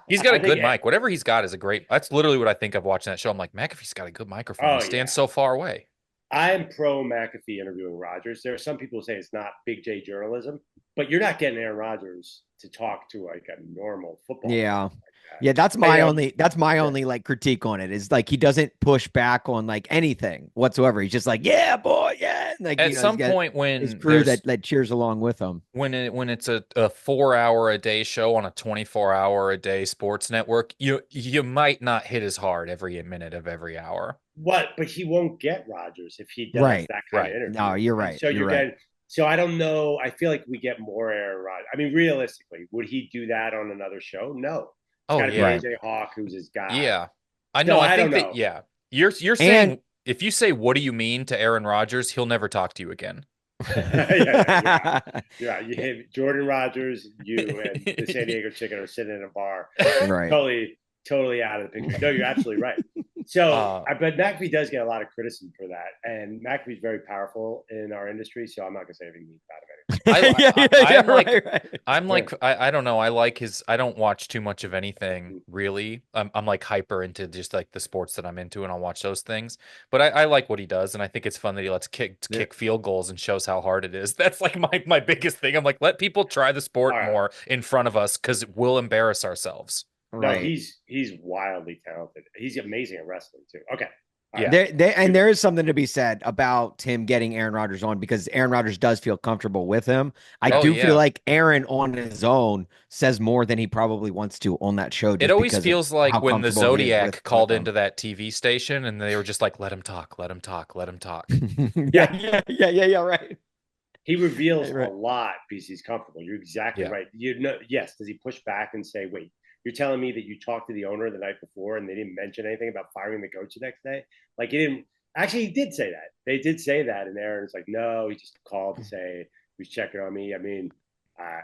S1: He's got a good mic. Whatever he's got is a great. That's literally what I think of watching that show. I'm like, McAfee's got a good microphone. He stands so far away.
S3: I am pro McAfee interviewing Rodgers. There are some people who say it's not big J journalism, but you're not getting Aaron Rodgers to talk to like a normal football.
S2: Yeah. Yeah, that's my only like critique on it is like he doesn't push back on like anything whatsoever. He's just like, yeah, boy, yeah. And, like,
S1: at some point when
S2: his crew that cheers along with him.
S1: When it's a 4-hour-a-day show on a 24-hour-a-day sports network, you might not hit as hard every minute of every hour.
S3: But he won't get Rodgers if he does that kind of interview.
S2: No, you're right.
S3: So
S2: you're right.
S3: So I don't know. I feel like we get more Aaron Rodgers. I mean, realistically, would he do that on another show? No.
S1: Oh, yeah.
S3: AJ Hawk, who's his guy.
S1: Yeah. I know. I think that, yeah. You're saying, if you say, what do you mean to Aaron Rodgers, he'll never talk to you again.
S3: Yeah. You hit Jordan Rodgers, you and the San Diego Chicken are sitting in a bar.
S2: Right.
S3: Totally out of the picture. No, you're absolutely right. So, but McAfee does get a lot of criticism for that. And McAfee's very powerful in our industry, so I'm not going to say anything mean about it.
S1: I don't know. I don't watch too much of anything, really. I'm like hyper into just like the sports that I'm into, and I'll watch those things. But I like what he does, and I think it's fun that he lets kick field goals and shows how hard it is. That's like my biggest thing. I'm like, let people try the sport more in front of us because we'll embarrass ourselves.
S3: Right. No, he's wildly talented. He's amazing at wrestling too. Okay.
S2: Yeah. There is something to be said about him getting Aaron Rodgers on because Aaron Rodgers does feel comfortable with him. I do feel like Aaron on his own says more than he probably wants to on that show.
S1: It always feels like when the Zodiac called into that TV station and they were just like, let him talk.
S2: Yeah. Right.
S3: He reveals a lot because he's comfortable. You're exactly right. Yes. Does he push back and say, wait, you're telling me that you talked to the owner the night before and they didn't mention anything about firing the coach the next day? Like he didn't. Actually, he did say that. They did say that, and Aaron's like, no, he just called to say he's checking on me. I mean, I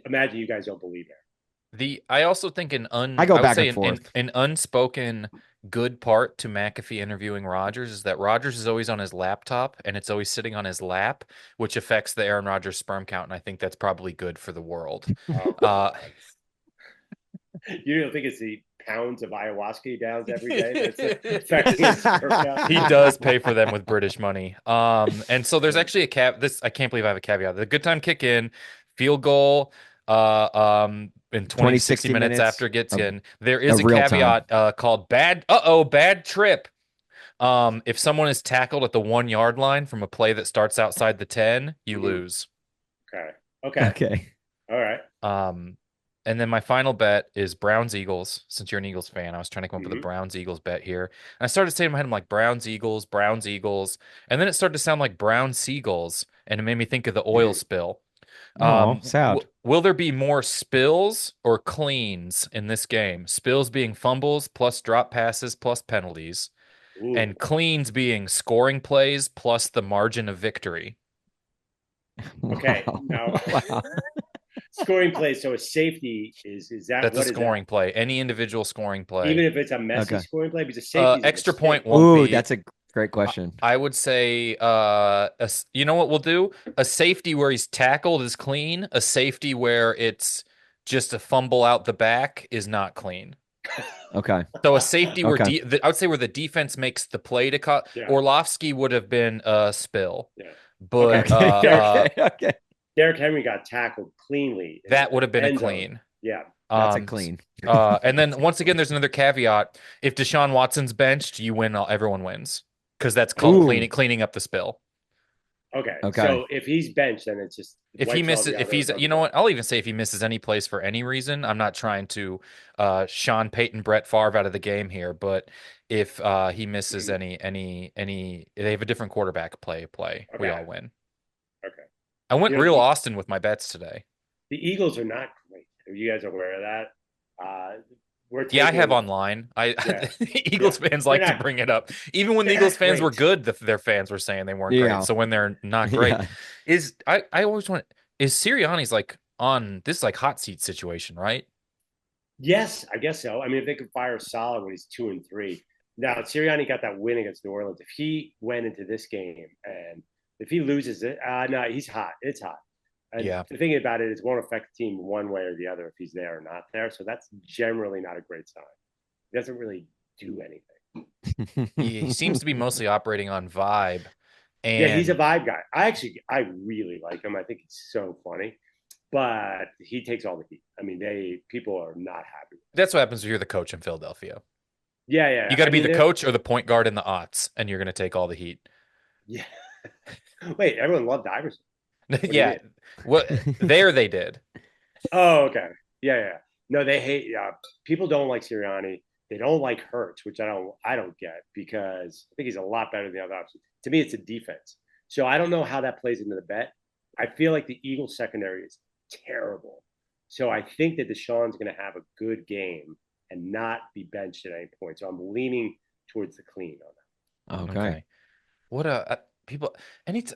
S3: imagine you guys don't believe it.
S1: I also think
S2: I go
S1: I would
S2: back
S1: say
S2: and forth.
S1: an unspoken good part to McAfee interviewing Rodgers is that Rodgers is always on his laptop and it's always sitting on his lap, which affects the Aaron Rodgers sperm count, and I think that's probably good for the world.
S3: Oh,
S1: Uh,
S3: you don't think it's the pounds of ayahuasca he downs every day that's affecting his sperm count?
S1: he does pay for them with British money. And so there's actually a this I can't believe I have a caveat. The good time kick in, field goal, in 20, 60 minutes after it gets in. There is a
S2: real time.
S1: caveat called bad trip. If someone is tackled at the 1 yard line from a play that starts outside the 10, you lose.
S3: Okay. All right.
S1: And then my final bet is Browns Eagles. Since you're an Eagles fan, I was trying to come up with a Browns Eagles bet here. And I started saying in my head, I'm like, Browns Eagles, Browns Eagles. And then it started to sound like Brown Seagulls. And it made me think of the oil spill.
S2: Sad.
S1: Will there be more spills or cleans in this game? Spills being fumbles plus drop passes plus penalties,
S3: Ooh.
S1: and cleans being scoring plays plus the margin of victory.
S3: Okay. Now, scoring play. So a safety is that
S1: That's
S3: what
S1: a scoring play. Any individual scoring play.
S3: Even if it's a messy scoring play, because a safety
S1: extra point won't be.
S2: That's a great question.
S1: I would say, you know what we'll do? A safety where he's tackled is clean. A safety where it's just a fumble out the back is not clean.
S2: Okay.
S1: So a safety where I would say where the defense makes the play to cut.
S3: Yeah.
S1: Orlovsky would have been a spill.
S3: Yeah.
S1: But
S2: Okay.
S3: Derrick Henry got tackled cleanly.
S1: That would have been a clean.
S3: Yeah.
S2: That's a clean.
S1: And then once again, there's another caveat. If Deshaun Watson's benched, you win. Everyone wins because that's called cleaning up the spill.
S3: Okay. So if he's benched, then it's just
S1: if he misses. If he's, you know what? I'll even say if he misses any plays for any reason. I'm not trying to Sean Payton, Brett Favre out of the game here, but if he misses any, they have a different quarterback play. We all win.
S3: Okay.
S1: I went real Austin with my bets today.
S3: The Eagles are not great. Are you guys aware of that?
S1: I have online. Eagles fans like to bring it up. Even when the Eagles fans were good, their fans were saying they weren't great. So when they're not great, I always want is Sirianni's like on this like hot seat situation, right?
S3: Yes, I guess so. I mean, if they could fire Saleh when he's 2-3. Now Sirianni got that win against New Orleans. If he went into this game and if he loses it, no, he's hot. It's hot. And the thing about it is it won't affect the team one way or the other if he's there or not there. So that's generally not a great sign. He doesn't really do anything.
S1: He seems to be mostly operating on vibe. And
S3: yeah, he's a vibe guy. I really like him. I think he's so funny. But he takes all the heat. I mean, people are not happy.
S1: That's what happens if you're the coach in Philadelphia.
S3: Yeah.
S1: You got to be the coach or the point guard in the aughts, and you're going to take all the heat.
S3: Yeah. Wait, everyone loved Iverson.
S1: Yeah. What they did.
S3: Oh, okay. Yeah. No, they hate. People don't like Sirianni. They don't like Hurts, which I don't get because I think he's a lot better than the other options. To me, it's a defense. So I don't know how that plays into the bet. I feel like the Eagles secondary is terrible. So I think that Deshaun's going to have a good game and not be benched at any point. So I'm leaning towards the clean on
S2: that. Okay.
S1: What people and it's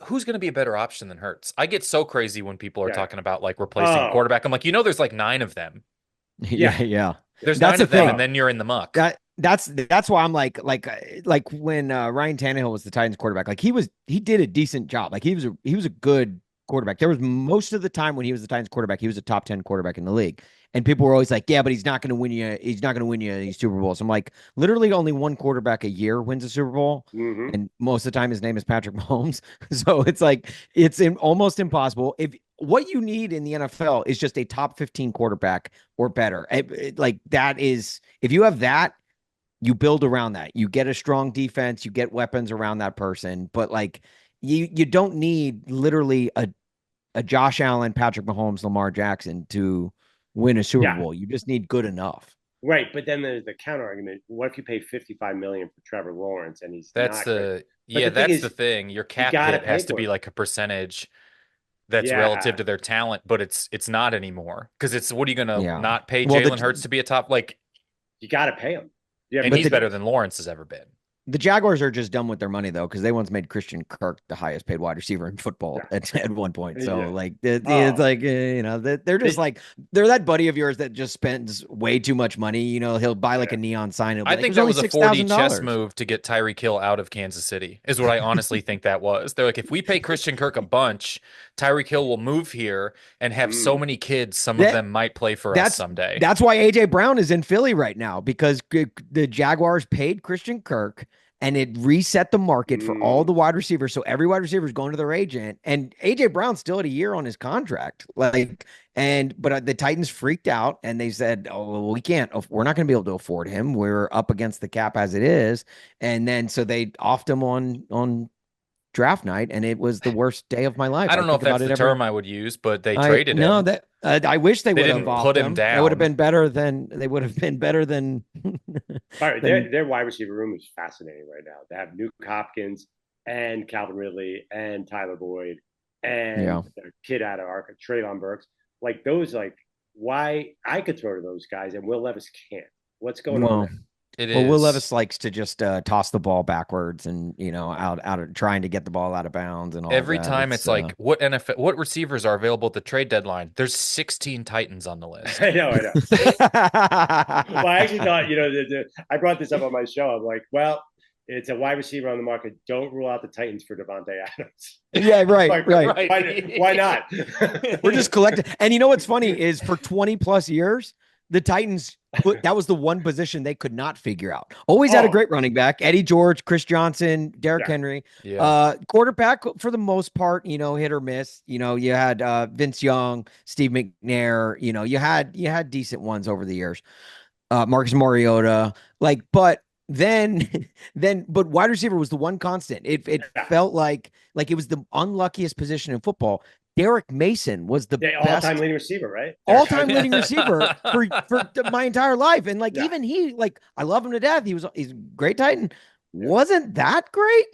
S1: who's going to be a better option than Hurts? I get so crazy when people are talking about like replacing quarterback. I'm like, there's like 9 of them.
S2: Yeah.
S1: There's 9 of them, and then you're in the muck.
S2: That's why I'm like when Ryan Tannehill was the Titans quarterback, like he did a decent job. Like he was a good quarterback. There was most of the time when he was the Titans quarterback, he was a top 10 quarterback in the league. And people were always like, yeah, but he's not going to win you these Super Bowls. I'm like, literally only one quarterback a year wins a Super Bowl.
S3: Mm-hmm.
S2: And most of the time his name is Patrick Mahomes. So it's like, it's almost impossible. If what you need in the NFL is just a top 15 quarterback or better, like that is, if you have that, you build around that. You get a strong defense, you get weapons around that person. But like, you don't need literally a Josh Allen, Patrick Mahomes, Lamar Jackson to win a Super Bowl. You just need good enough.
S3: Right, but then there's the counter argument. What if you pay $55 million for Trevor Lawrence and he's
S1: that's the thing. Your cap hit has to be like a percentage that's relative to their talent, but it's not anymore because it's what are you gonna not pay Jalen Hurts to be a top like?
S3: You got to pay him.
S1: Yeah, and he's better than Lawrence has ever been.
S2: The Jaguars are just done with their money though, because they once made Christian Kirk the highest paid wide receiver in football
S3: Yeah.
S2: at one point. So
S3: Yeah.
S2: like it's
S3: Oh,
S2: like they're just like they're that buddy of yours that just spends way too much money. He'll buy like
S3: yeah.
S2: a neon sign. He'll be
S1: I
S2: like, it
S1: think
S2: was
S1: that
S2: only
S1: was a
S2: six
S1: 4D
S2: thousand
S1: chess
S2: dollars.
S1: move to get Tyreek Hill out of Kansas City, is what I honestly think that was. They're like, if we pay Christian Kirk a bunch, Tyreek Hill will move here and have so
S3: Mm.
S1: many kids, some of
S2: That
S1: them might play for us
S2: that's
S1: someday.
S2: that's why AJ Brown is in Philly right now because the Jaguars paid Christian Kirk and it reset the market for all
S3: Mm.
S2: the wide receivers. So every wide receiver is going to their agent, and AJ Brown's still at a year on his contract. But the Titans freaked out and they said, "Oh, well, we're not going to be able to afford him. We're up against the cap as it is." And then so they offed him on draft night, and it was the worst day of my life.
S1: I
S2: I
S1: don't know
S2: think
S1: if that's
S2: about it
S1: the
S2: every.
S1: term I would use, but they
S2: I
S1: traded
S2: no
S1: him.
S2: that I wish they
S1: They
S2: would have
S1: didn't put
S2: offed
S1: him
S2: him. That would have
S1: down.
S2: been better than they would have been better than
S3: All right,
S2: than
S3: their wide receiver room is fascinating right now. They have Nuke Hopkins and Calvin Ridley and Tyler Boyd and
S2: yeah.
S3: the kid out of Arca, Traylon Burks. Like those, like why I could throw to those guys and Will Levis can't. What's going on
S2: Well,
S3: there?
S1: It
S2: well, Will
S1: is.
S2: Levis likes to just toss the ball backwards and out of trying to get the ball out of bounds and all of
S1: Every
S2: that.
S1: time
S2: It's
S1: it's like, what receivers are available at the trade deadline? There's 16 Titans on the list.
S3: I know. Well, I actually thought, I brought this up on my show. I'm like, well, it's a wide receiver on the market. Don't rule out the Titans for Devontae Adams.
S2: Yeah, right,
S3: Like,
S2: right.
S3: why not?
S2: We're just collecting. And you know what's funny is for 20 plus years, the Titans that was the one position they could not figure out. Always had a
S3: Oh,
S2: great running back, Eddie George, Chris Johnson, Derrick
S3: yeah.
S2: Henry.
S1: Yeah.
S2: Quarterback for the most part, hit or miss. You had Vince Young, Steve McNair. You had decent ones over the years. Marcus Mariota, but then but wide receiver was the one constant. It
S3: Yeah.
S2: felt like it was the unluckiest position in football. Derek Mason was the
S3: The all-time
S2: best
S3: leading receiver, right?
S2: all-time leading receiver for my entire life. And
S3: Yeah.
S2: even I love him to death. He's a great Titan. Wasn't that great?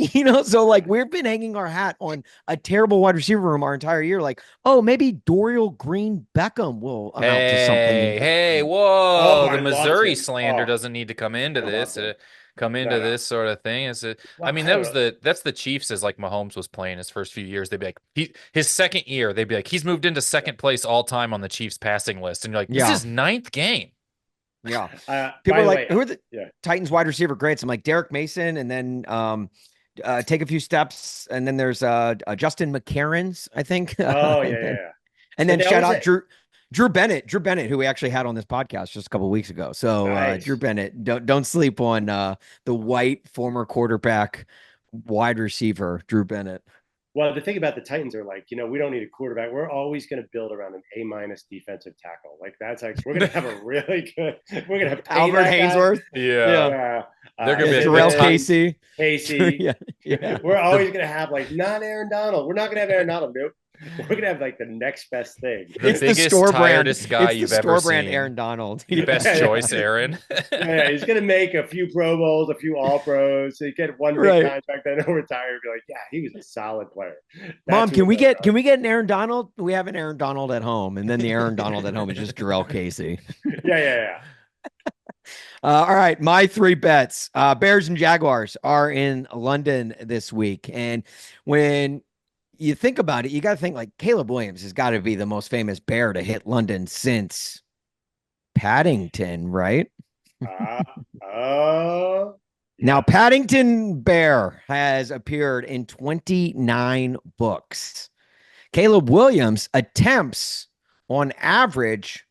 S2: So we've been hanging our hat on a terrible wide receiver room our entire year. Like, oh, maybe Dorial Green Beckham will amount to something.
S1: Hey,
S3: Oh,
S1: whoa! The
S3: I loved
S1: Missouri
S3: him.
S1: slander
S3: Oh,
S1: doesn't need to
S3: I loved him.
S1: come into
S3: No.
S1: this sort of thing. Is it? I
S3: Well,
S1: mean,
S3: I don't know.
S1: that's the Chiefs as like Mahomes was playing his first few years. They'd be like, his second year, they'd be like, he's moved into second place all time on the Chiefs passing list, and you're like, this
S2: Yeah.
S1: is ninth game.
S2: Yeah.
S3: By
S2: People are
S3: the
S2: like,
S3: way,
S2: who are the
S3: yeah.
S2: Titans wide receiver greats? I'm like, Derek Mason, and then take a few steps, and then there's Justin McCarron's, I think.
S3: Oh,
S2: and
S3: yeah,
S2: then,
S3: yeah.
S2: and
S3: But
S2: then
S3: they
S2: shout
S3: always
S2: out
S3: say,
S2: Drew Bennett, who we actually had on this podcast just a couple of weeks ago. So Drew
S3: nice.
S2: Bennett, don't sleep on the white former quarterback wide receiver, Drew Bennett.
S3: Well, the thing about the Titans are like, we don't need a quarterback. We're always going to build around an A- defensive tackle. Like that's like we're going to have a really good. We're going to have
S2: Albert Hainsworth.
S1: Yeah.
S3: Yeah.
S1: They're gonna be
S2: Terrell
S3: Simmons,
S2: Casey.
S3: Casey.
S2: Yeah.
S3: We're always going to have like not Aaron Donald. We're not going to have Aaron Donald. Nope. We're going to have like the next best thing.
S2: It's the
S1: biggest,
S2: store brand.
S1: tiredest guy
S2: It's the
S1: you've ever
S2: store brand
S1: seen.
S2: Aaron Donald.
S1: Best
S3: Yeah.
S1: choice, Aaron.
S3: Yeah, he's going to make a few Pro Bowls, a few All Pros. So he get one big
S2: Right.
S3: contract, then he'll retire. Be like, yeah, he was a solid player.
S2: Mom,
S3: That's who
S2: can we
S3: we're
S2: get
S3: gonna
S2: an Aaron Donald? We have an Aaron Donald at home, and then the Aaron Donald at home is just Terrell Casey.
S3: Yeah.
S2: All right, my three bets. Bears and Jaguars are in London this week, and when you think about it, you got to think like Caleb Williams has got to be the most famous Bear to hit London since Paddington, right? Now, Paddington Bear has appeared in 29 books. Caleb Williams attempts on average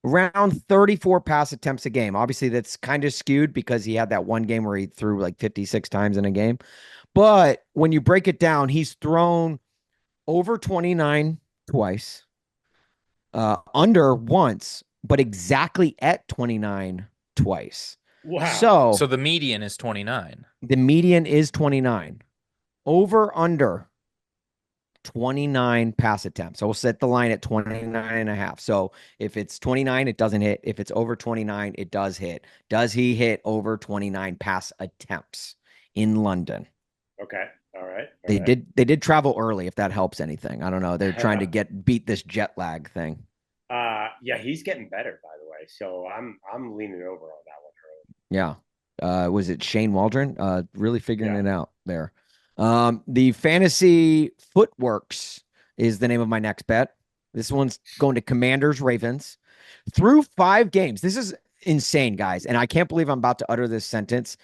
S2: around 34 pass attempts a game. Obviously, that's kind of skewed because he had that one game where he threw like 56 times in a game. But when you break it down, he's thrown over 29 twice, under once, but exactly at 29 twice.
S3: Wow.
S1: So the median is 29.
S2: The median is 29. Over under 29 pass attempts. So we'll set the line at 29 and a half. So if it's 29, it doesn't hit. If it's over 29, it does hit. Does he hit over 29 pass attempts in London?
S3: Okay. All right.
S2: They did travel early, if that helps anything. I don't know. They're trying to beat this jet lag thing.
S3: Yeah, he's getting better, by the way. So I'm leaning over on that one early.
S2: Yeah. Was it Shane Waldron? Really figuring
S3: Yeah.
S2: it out there. The fantasy Footworks is the name of my next bet. This one's going to Commanders Ravens through 5 games. This is insane, guys. And I can't believe I'm about to utter this sentence.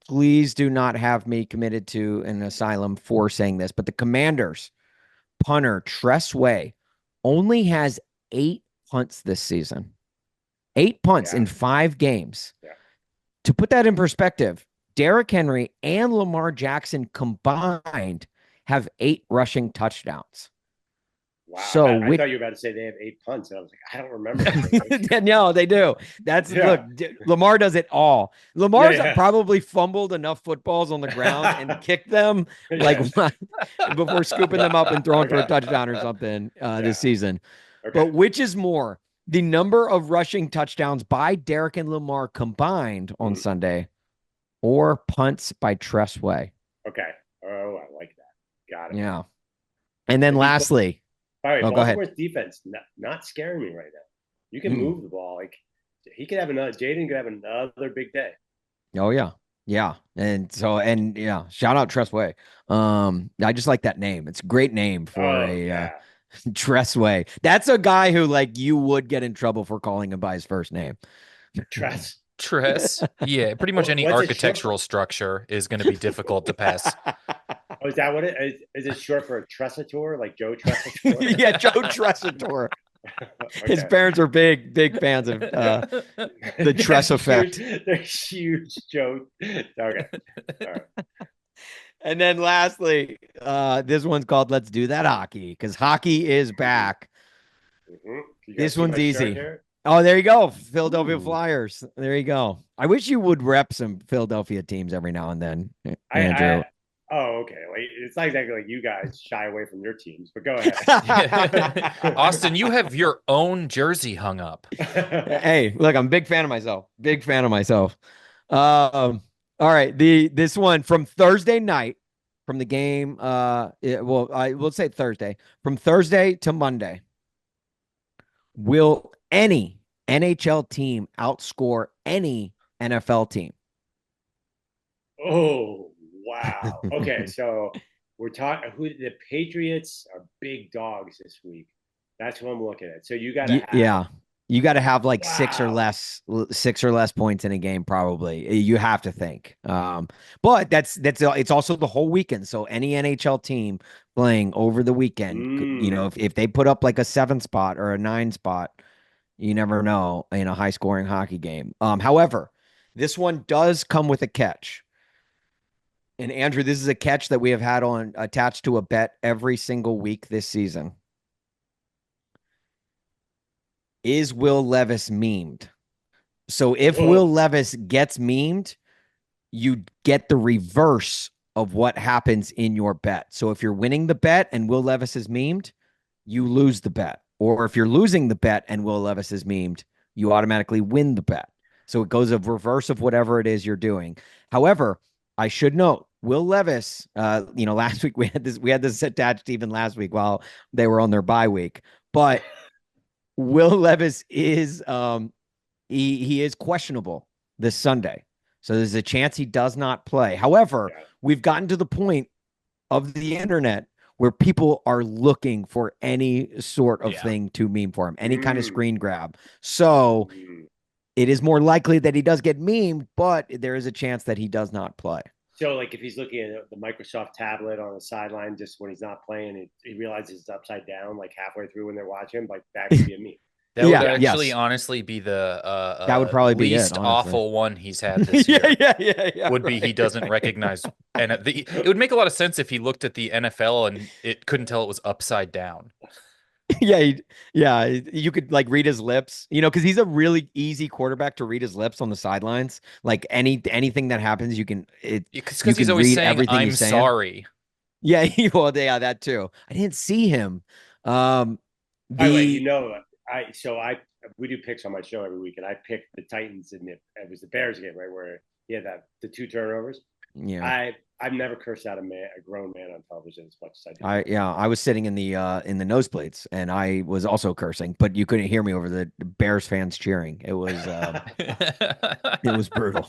S2: Please do not have me committed to an asylum for saying this, but the Commanders punter Tress Way only has 8 punts this season. 8 punts in 5 games.
S3: Yeah.
S2: To put that in perspective, Derrick Henry and Lamar Jackson combined have 8 rushing touchdowns.
S3: Wow.
S2: So
S3: I thought you were about to say they have 8 punts, and I was like, I don't remember.
S2: no, they do. That's look, Lamar does it all. Lamar's probably fumbled enough footballs on the ground and kicked them like before scooping them up and throwing for a touchdown or something this season. But which is more, the number of rushing touchdowns by Derrick and Lamar combined on Sunday, or punts by Tress Way?
S3: Okay. Oh, I like that. Got it.
S2: Yeah. And then lastly,
S3: all right,
S2: Baltimore's
S3: defense not scaring me right now. You can move the ball. Like he could have Jaden could have another big day.
S2: Oh yeah. Yeah. And yeah, shout out Tress Way. I just like that name. It's a great name for Tress Way. That's a guy who like you would get in trouble for calling him by his first name.
S3: Tress.
S1: Yeah, pretty much any architectural structure is going to be difficult to pass.
S3: Oh, is that what it is? Is it short for a Tressator, like Joe Tressator?
S2: Yeah, Joe Tressator. His parents are big fans of the Tress effect.
S3: They're huge, Joe. Okay. All right.
S2: And then lastly, this one's called Let's Do That Hockey, because hockey is back. This one's easy. Oh, there you go. Philadelphia Flyers. There you go. I wish you would rep some Philadelphia teams every now and then, Andrew.
S3: Okay. Like, it's not exactly like you guys shy away from your teams, but go ahead.
S1: Austin, you have your own jersey hung up.
S2: Hey, look, I'm a big fan of myself. Big fan of myself. All right. This one from Thursday night, from the game. I will say Thursday. From Thursday to Monday, will any NHL team outscore any NFL team?
S3: Oh, wow. Okay, so we're talking who the Patriots are big dogs this week. That's what I'm looking at. So you got to
S2: you got to have like 6 or less points in a game, probably. You have to think. But it's also the whole weekend. So any NHL team playing over the weekend, if they put up like a 7 spot or a 9 spot, you never know in a high scoring hockey game. However, this one does come with a catch. And Andrew, this is a catch that we have had on attached to a bet every single week this season. Is Will Levis memed? So if Will Levis gets memed, you get the reverse of what happens in your bet. So if you're winning the bet and Will Levis is memed, you lose the bet. Or if you're losing the bet and Will Levis is memed, you automatically win the bet. So it goes a reverse of whatever it is you're doing. However, I should note, Will Levis, last week we had this attached even last week while they were on their bye week. But Will Levis is he is questionable this Sunday. So there's a chance he does not play. However, we've gotten to the point of the internet where people are looking for any sort of thing to meme for him, any kind of screen grab. So it is more likely that he does get memed, but there is a chance that he does not play.
S3: So, like, if he's looking at the Microsoft tablet on the sideline just when he's not playing, he realizes it's upside down, like halfway through when they're watching, like that could be a meme.
S1: That would actually honestly be the
S2: that would probably
S1: least
S2: be
S1: awful one he's had this year. Would be he doesn't recognize, and it would make a lot of sense if he looked at the NFL and it couldn't tell it was upside down.
S2: You could like read his lips, because he's a really easy quarterback to read his lips on the sidelines. Like anything that happens, you can
S1: because he's always saying I'm sorry.
S2: Yeah, that too. I didn't see him.
S3: We do picks on my show every week, and I picked the Titans, and it was the Bears game, right, where he had the 2 turnovers. Yeah, I've never cursed out a grown man on television as much as I did.
S2: I was sitting in the nosebleeds, and I was also cursing, but you couldn't hear me over the Bears fans cheering. It was it was brutal.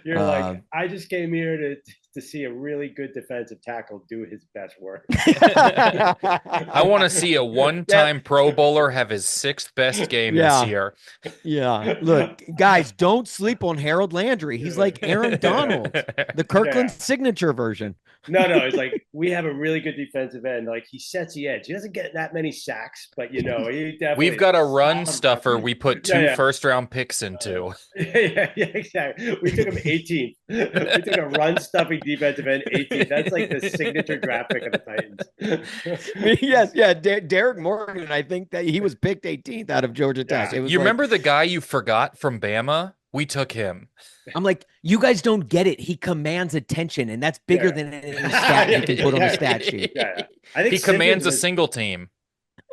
S3: You're
S2: Uh,
S3: like, I just came here to see a really good defensive tackle do his best work.
S1: I want to see a
S2: yeah,
S1: one-time Pro Bowler have his sixth best game this
S2: yeah,
S1: year.
S2: yeah. Look, guys, don't sleep on Harold Landry. He's like Aaron Donald, the Kirkland
S3: Yeah.
S2: signature version.
S3: No, it's like we have a really good defensive end. Like he sets the edge. He doesn't get that many sacks, but he
S1: We've
S3: definitely
S1: got a run
S3: solid.
S1: stuffer we put
S3: Yeah,
S1: two
S3: yeah.
S1: first-round picks into.
S3: Yeah, exactly. We took him 18th. We took a run stuffing defensive end 18th. That's like the signature draft pick of the Titans.
S2: Yes, yeah. Derek Morgan, I think that he was picked 18th out of Georgia Tech.
S3: Yeah.
S2: It was
S1: You
S2: like,
S1: remember the guy you forgot from Bama? We took him.
S2: I'm like, you guys don't get it. He commands attention, and that's bigger
S3: Yeah.
S2: than any stat you can put on the stat sheet.
S3: Yeah. I think
S1: He commands a
S3: was,
S1: single team.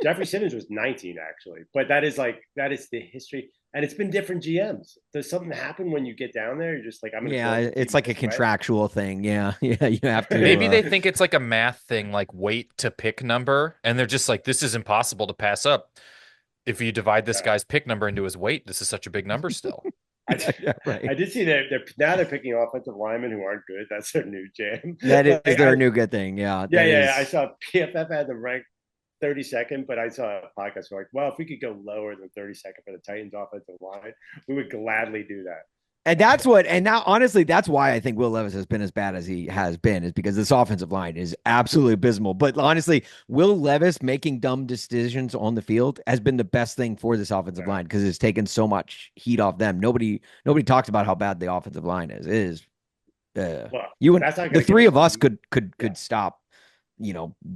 S3: Jeffrey Simmons was 19 actually, but that is the history, and it's been different GMs. Does something happen when you get down there? You're just like, I'm gonna.
S2: Yeah, it's like a contractual thing. Yeah, yeah, you have to.
S1: Maybe they think it's like a math thing, like weight to pick number, and they're just like, this is impossible to pass up. If you divide this guy's pick number into his weight, this is such a big number still.
S2: Right.
S3: I did see that they're picking offensive linemen who aren't good. That's their new jam.
S2: That is
S3: Like,
S2: their new good thing. Yeah.
S3: Yeah. I saw PFF had them ranked 32nd, but I saw a podcast like, well, if we could go lower than 32nd for the Titans offensive line, we would gladly do that.
S2: And now honestly, that's why I think Will Levis has been as bad as he has been, is because this offensive line is absolutely abysmal. But honestly, Will Levis making dumb decisions on the field has been the best thing for this offensive line, because it's taken so much heat off them. Nobody talks about how bad the offensive line is. It is
S3: Well,
S2: you and
S3: that's not
S2: the
S3: gonna
S2: three
S3: get
S2: of us could stop,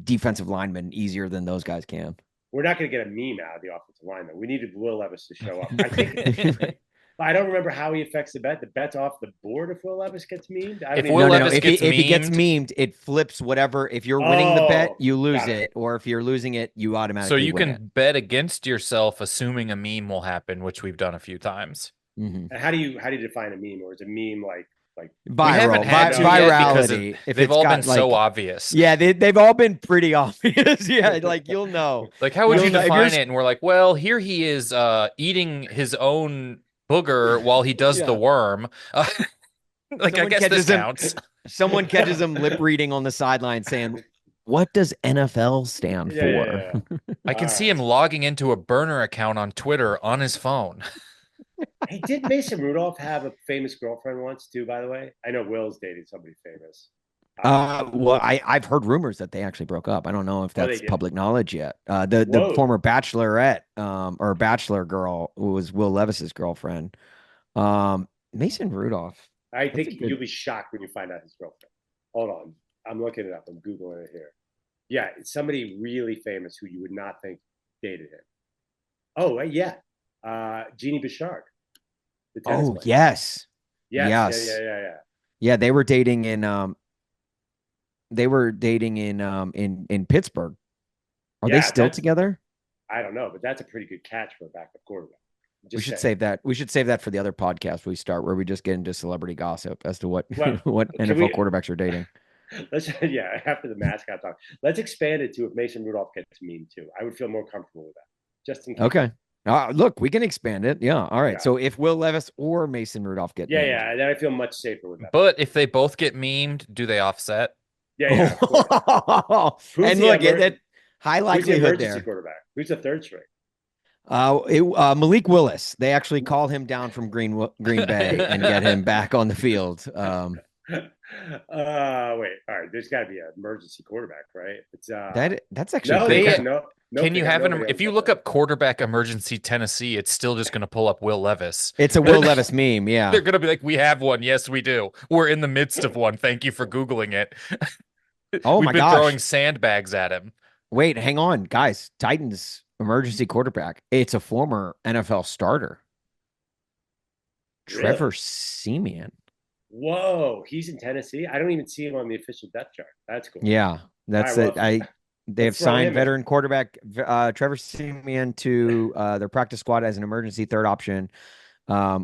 S2: defensive linemen easier than those guys can.
S3: We're not going to get a meme out of the offensive line, though. We needed Will Levis to show up. I think. I don't remember how he affects the bet. The bet's off the board if Will Levis gets memed.
S1: If Will Levis
S2: if he gets memed, it flips whatever. If you're winning the bet, you lose it. Or if you're losing it, you automatically
S1: So you
S2: win
S1: can
S2: it.
S1: bet against yourself, assuming a meme will happen, which we've done a few times.
S3: And how do you define a meme? Or is a meme like
S1: We haven't had to
S2: virality?
S1: Yet because they've all been so obvious.
S2: Yeah, they've all been pretty obvious. Yeah, like you'll know.
S1: Like, how would you define it? And we're like, well, here he is eating his own booger while he does the worm. Like, I guess this counts.
S2: Someone catches him lip reading on the sideline saying, "What does NFL stand for?"
S3: Yeah.
S1: I can see him logging into a burner account on Twitter on his phone.
S3: Hey, did Mason Rudolph have a famous girlfriend once too, by the way? I know Will's dating somebody famous.
S2: Well, I've heard rumors that they actually broke up. I don't know if that's public knowledge yet. The former bachelorette or bachelor girl who was Will Levis's girlfriend, Mason Rudolph.
S3: I think you'll be shocked when you find out his girlfriend. Hold on, I'm looking it up. I'm googling it here. Yeah, it's somebody really famous who you would not think dated him. Oh, yeah, Jeannie Bouchard.
S2: Oh, yes.
S3: Yes.
S2: Yeah, they were dating in in Pittsburgh. Are they still together?
S3: I don't know, but that's a pretty good catch for a backup quarterback.
S2: We should save that. We should save that for the other podcast we start, where we just get into celebrity gossip as to what what NFL quarterbacks are dating.
S3: After the mascot talk, let's expand it to if Mason Rudolph gets memed too. I would feel more comfortable with that. Just in case.
S2: Okay. Look, we can expand it. Yeah. All right. Yeah. So if Will Levis or Mason Rudolph get memed.
S3: Then I feel much safer with that.
S1: But if they both get memed, do they offset?
S3: Yeah.
S2: And look, that high likelihood there.
S3: Quarterback? Who's the third string?
S2: Malik Willis. They actually call him down from Green Bay and get him back on the field.
S3: Wait. All right. There's got to be an emergency quarterback, right? It's
S2: that's actually
S3: no.
S1: Can you have an? If you look up quarterback emergency Tennessee, it's still just going to pull up Will Levis.
S2: It's a Will Levis meme. Yeah,
S1: they're going to be like, "We have one. Yes, we do. We're in the midst of one. Thank you for googling it."
S2: Oh my gosh! We've been
S1: throwing sandbags at him.
S2: Wait, hang on, guys. Titans emergency quarterback. It's a former NFL starter, Trevor Siemian.
S3: Whoa, he's in Tennessee. I don't even see him on the official depth chart. That's cool.
S2: Yeah, that's it. They have signed veteran quarterback Trevor Siemian to their practice squad as an emergency third option.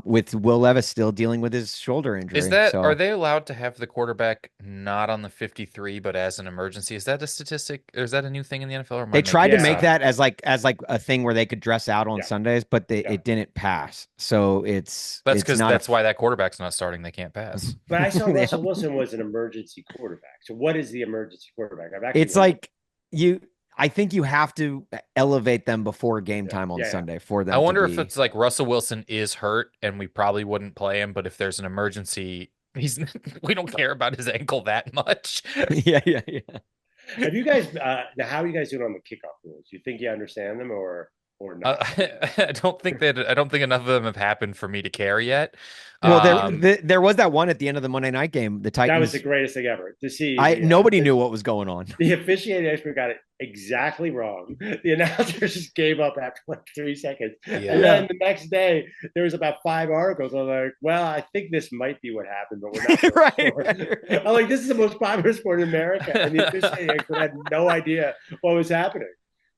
S2: with Will Levis still dealing with his shoulder injury.
S1: Are
S2: So
S1: they allowed to have the quarterback not on the 53, but as an emergency? Is that a statistic, or is that a new thing in the NFL, or am I
S2: they tried
S1: making
S2: to
S1: this
S2: make
S3: Yeah,
S1: up?
S2: that as like a thing where they could dress out on
S3: yeah,
S2: Sundays, but
S3: yeah.
S2: it didn't pass. So
S1: That's
S2: it's
S1: because
S2: not a.
S1: that's why that quarterback's not starting. They can't pass.
S3: But I saw
S2: Yeah.
S3: Russell Wilson was an emergency quarterback. So what is the emergency quarterback? I've actually
S2: It's
S3: wondered.
S2: like you. I think you have to elevate them before game
S3: Yeah,
S2: time on
S3: yeah, yeah.
S2: Sunday for
S1: I
S2: them to
S1: wonder if
S2: be.
S1: it's like Russell Wilson is hurt and we probably wouldn't play him, but if there's an emergency, he's we don't care about his ankle that much.
S2: Yeah, yeah, yeah.
S3: Have you guys? Now, how are you guys doing on the kickoff rules? You think you understand them or
S1: Uh,
S3: not?
S1: I don't think enough of them have happened for me to care yet.
S2: Well,
S1: Um,
S2: there was that one at the end of the Monday night game. The
S3: That was the
S2: Titans.
S3: greatest thing ever to see
S2: I nobody knew what was going on.
S3: the officiating expert got it exactly wrong. The announcers just gave up after like 3 seconds. And
S1: yeah.
S2: Yeah.
S3: then the next day, there was about 5 articles. I'm like, well, I think this might be what happened, but we're not really
S2: Right,
S3: sure.
S2: right, right.
S3: I'm like, this is the most popular sport in America. And the officiating expert had no idea what was happening.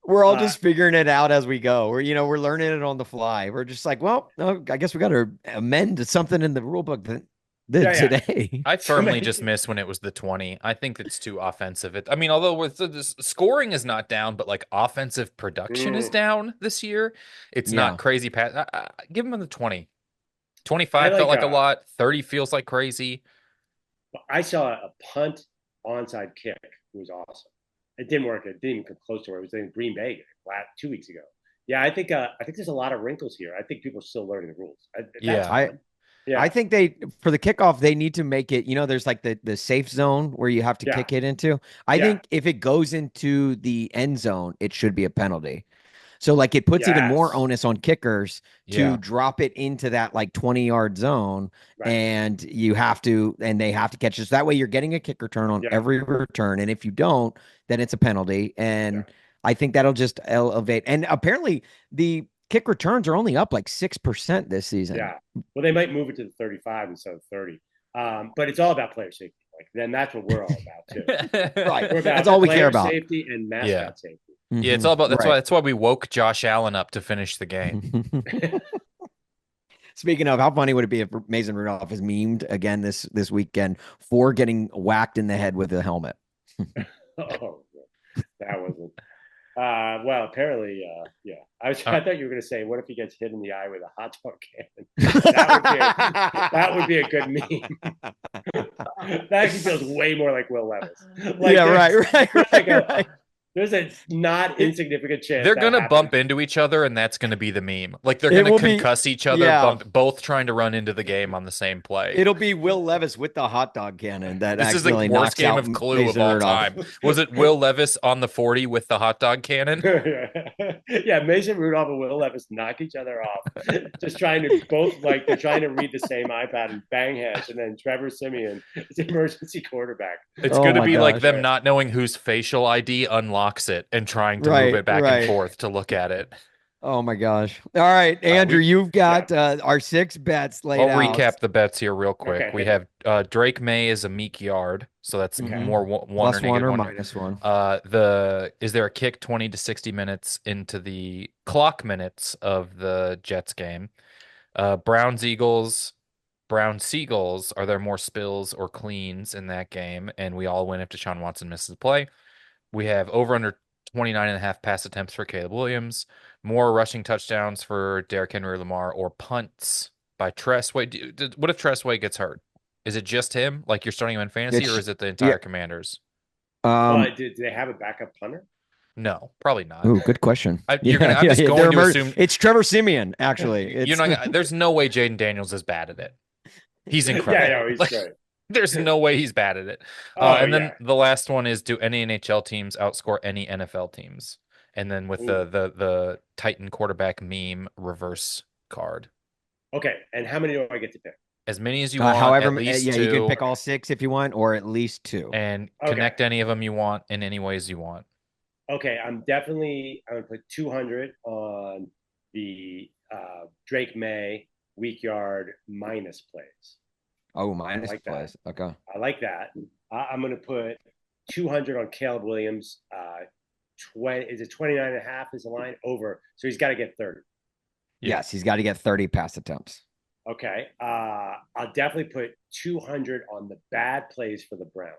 S2: We're all
S3: Uh,
S2: just figuring it out as we go. We're learning it on the fly. We're just like, well, no, I guess we got to amend something in the rule book that
S3: yeah, yeah.
S2: today.
S1: I
S3: So
S1: firmly just
S3: many,
S1: miss when it was the 20. I think it's too offensive. I mean, although with the scoring is not down, but like offensive production is
S3: mm,
S1: down this year. It's not
S2: Yeah.
S1: crazy. Give him the 20.
S3: I
S1: 25 felt
S3: like,
S1: like a lot. 30 feels like crazy.
S3: I saw a punt onside kick. It was awesome. It didn't work. It didn't even come close to where it was in Green Bay 2 weeks ago. Yeah, I think there's a lot of wrinkles here. I think people are still learning the rules. That's
S1: Yeah.
S2: I
S3: fun.
S2: I
S3: Yeah,
S2: think for the kickoff, they need to make it, there's like the safe zone where you have to
S3: yeah,
S2: kick it into. I
S3: yeah.
S2: think if it goes into the end zone, it should be a penalty. So like it puts even more
S3: Yes.
S2: onus on kickers to
S1: Yeah.
S2: drop it into that like 20-yard zone,
S3: Right.
S2: and they have to catch it. So that way you're getting a kick return on
S3: Yeah,
S2: every return. And if you don't, then it's a penalty.
S3: yeah,
S2: And I think that'll just elevate. And apparently the kick returns are only up like 6% this season.
S3: yeah. Well, they might move it to the 35 instead of 30. But it's all about player safety. Like then that's what we're all about too.
S2: Right.
S3: We're
S2: That's
S3: about
S2: all we care
S3: player
S2: about.
S3: safety and
S1: Yeah.
S3: mascot safety.
S1: Yeah, it's all about
S2: Right.
S1: that's why we woke Josh Allen up to finish the game.
S2: Speaking of, how funny would it be if Mason Rudolph is memed again this weekend for getting whacked in the head with a helmet?
S3: Oh, that wasn't. Well, apparently, yeah. I thought you were going to say, what if he gets hit in the eye with a hot dog cannon? That would be a good meme. That actually feels way more like Will Levis. Like
S2: Yeah,
S3: there's
S2: right.
S3: there's a not insignificant chance
S1: They're
S3: that
S1: gonna
S3: happens.
S1: bump into each other, and that's gonna be the meme. Like they're
S2: It
S1: gonna
S2: will be,
S1: concuss each other,
S2: yeah.
S1: both trying to run into the game on the same play.
S2: It'll be Will Levis with the hot dog cannon that
S1: This is the
S2: accidentally
S1: worst
S2: knocks
S1: game
S2: out
S1: of Clue of
S2: Mason
S1: all
S2: Rudolph.
S1: time. Was it Will Levis on the 40 with the hot dog cannon?
S3: Yeah, Mason Rudolph and Will Levis knock each other off. Just trying to both like they're trying to read the same iPad and bang heads, and then Trevor Simeon is the emergency quarterback.
S1: It's
S2: Oh
S1: gonna
S2: my
S1: be like
S2: gosh.
S1: them not knowing whose facial ID unlocks it and trying to move
S2: Right,
S1: it back and
S2: right.
S1: forth to look at it.
S2: Oh my gosh. All right, Andrew, you've got our 6 bets laid
S1: I'll
S2: out.
S1: recap the bets here real quick.
S3: Okay.
S1: We have Drake May is a meek yard, so that's
S2: Okay.
S1: more one
S2: Plus
S1: or negative
S2: one or
S1: one.
S2: minus one.
S1: Is there a kick 20 to 60 minutes into the clock minutes of the Jets game? Browns Eagles, Brown Seagulls. Are there more spills or cleans in that game? And we all win if Deshaun Watson misses the play. We have over under 29 and a half pass attempts for Caleb Williams, more rushing touchdowns for Derrick Henry or Lamar, or punts by Tress Way. What if Tress Way gets hurt? Is it just him, like you're starting him in fantasy, or is it the entire
S2: Yeah.
S1: Commanders?
S3: Do they have a backup punter?
S1: No, probably not.
S2: Ooh, good question.
S1: I'm just going
S2: They're
S1: to assume
S2: it's Trevor Simeon, actually.
S1: you're not. There's no way Jaden Daniels is bad at it. He's
S3: Yeah,
S1: incredible.
S3: no, he's
S1: Like,
S3: great.
S1: there's no way he's bad at it.
S3: Oh,
S1: And then
S3: yeah.
S1: the last one is, do any NHL teams outscore any NFL teams? And then with the Titan quarterback meme reverse card.
S3: Okay, and how many do I get to pick?
S1: As many as you want,
S2: However,
S1: at least
S2: you can
S1: two,
S2: pick all 6 if you want, or at least 2.
S1: and
S3: Okay.
S1: connect any of them you want in any ways you want.
S3: Okay, I'm gonna put 200 on the Drake May weak yard minus plays.
S2: Oh, minus
S3: like that.
S2: plays. Okay.
S3: I like that. I'm gonna put 200 on Caleb Williams. 20 is it 29 and a half is the line over, so he's got to get 30.
S1: Yeah.
S2: Yes, he's got to get 30 pass attempts.
S3: Okay. I'll definitely put 200 on the bad plays for the Browns.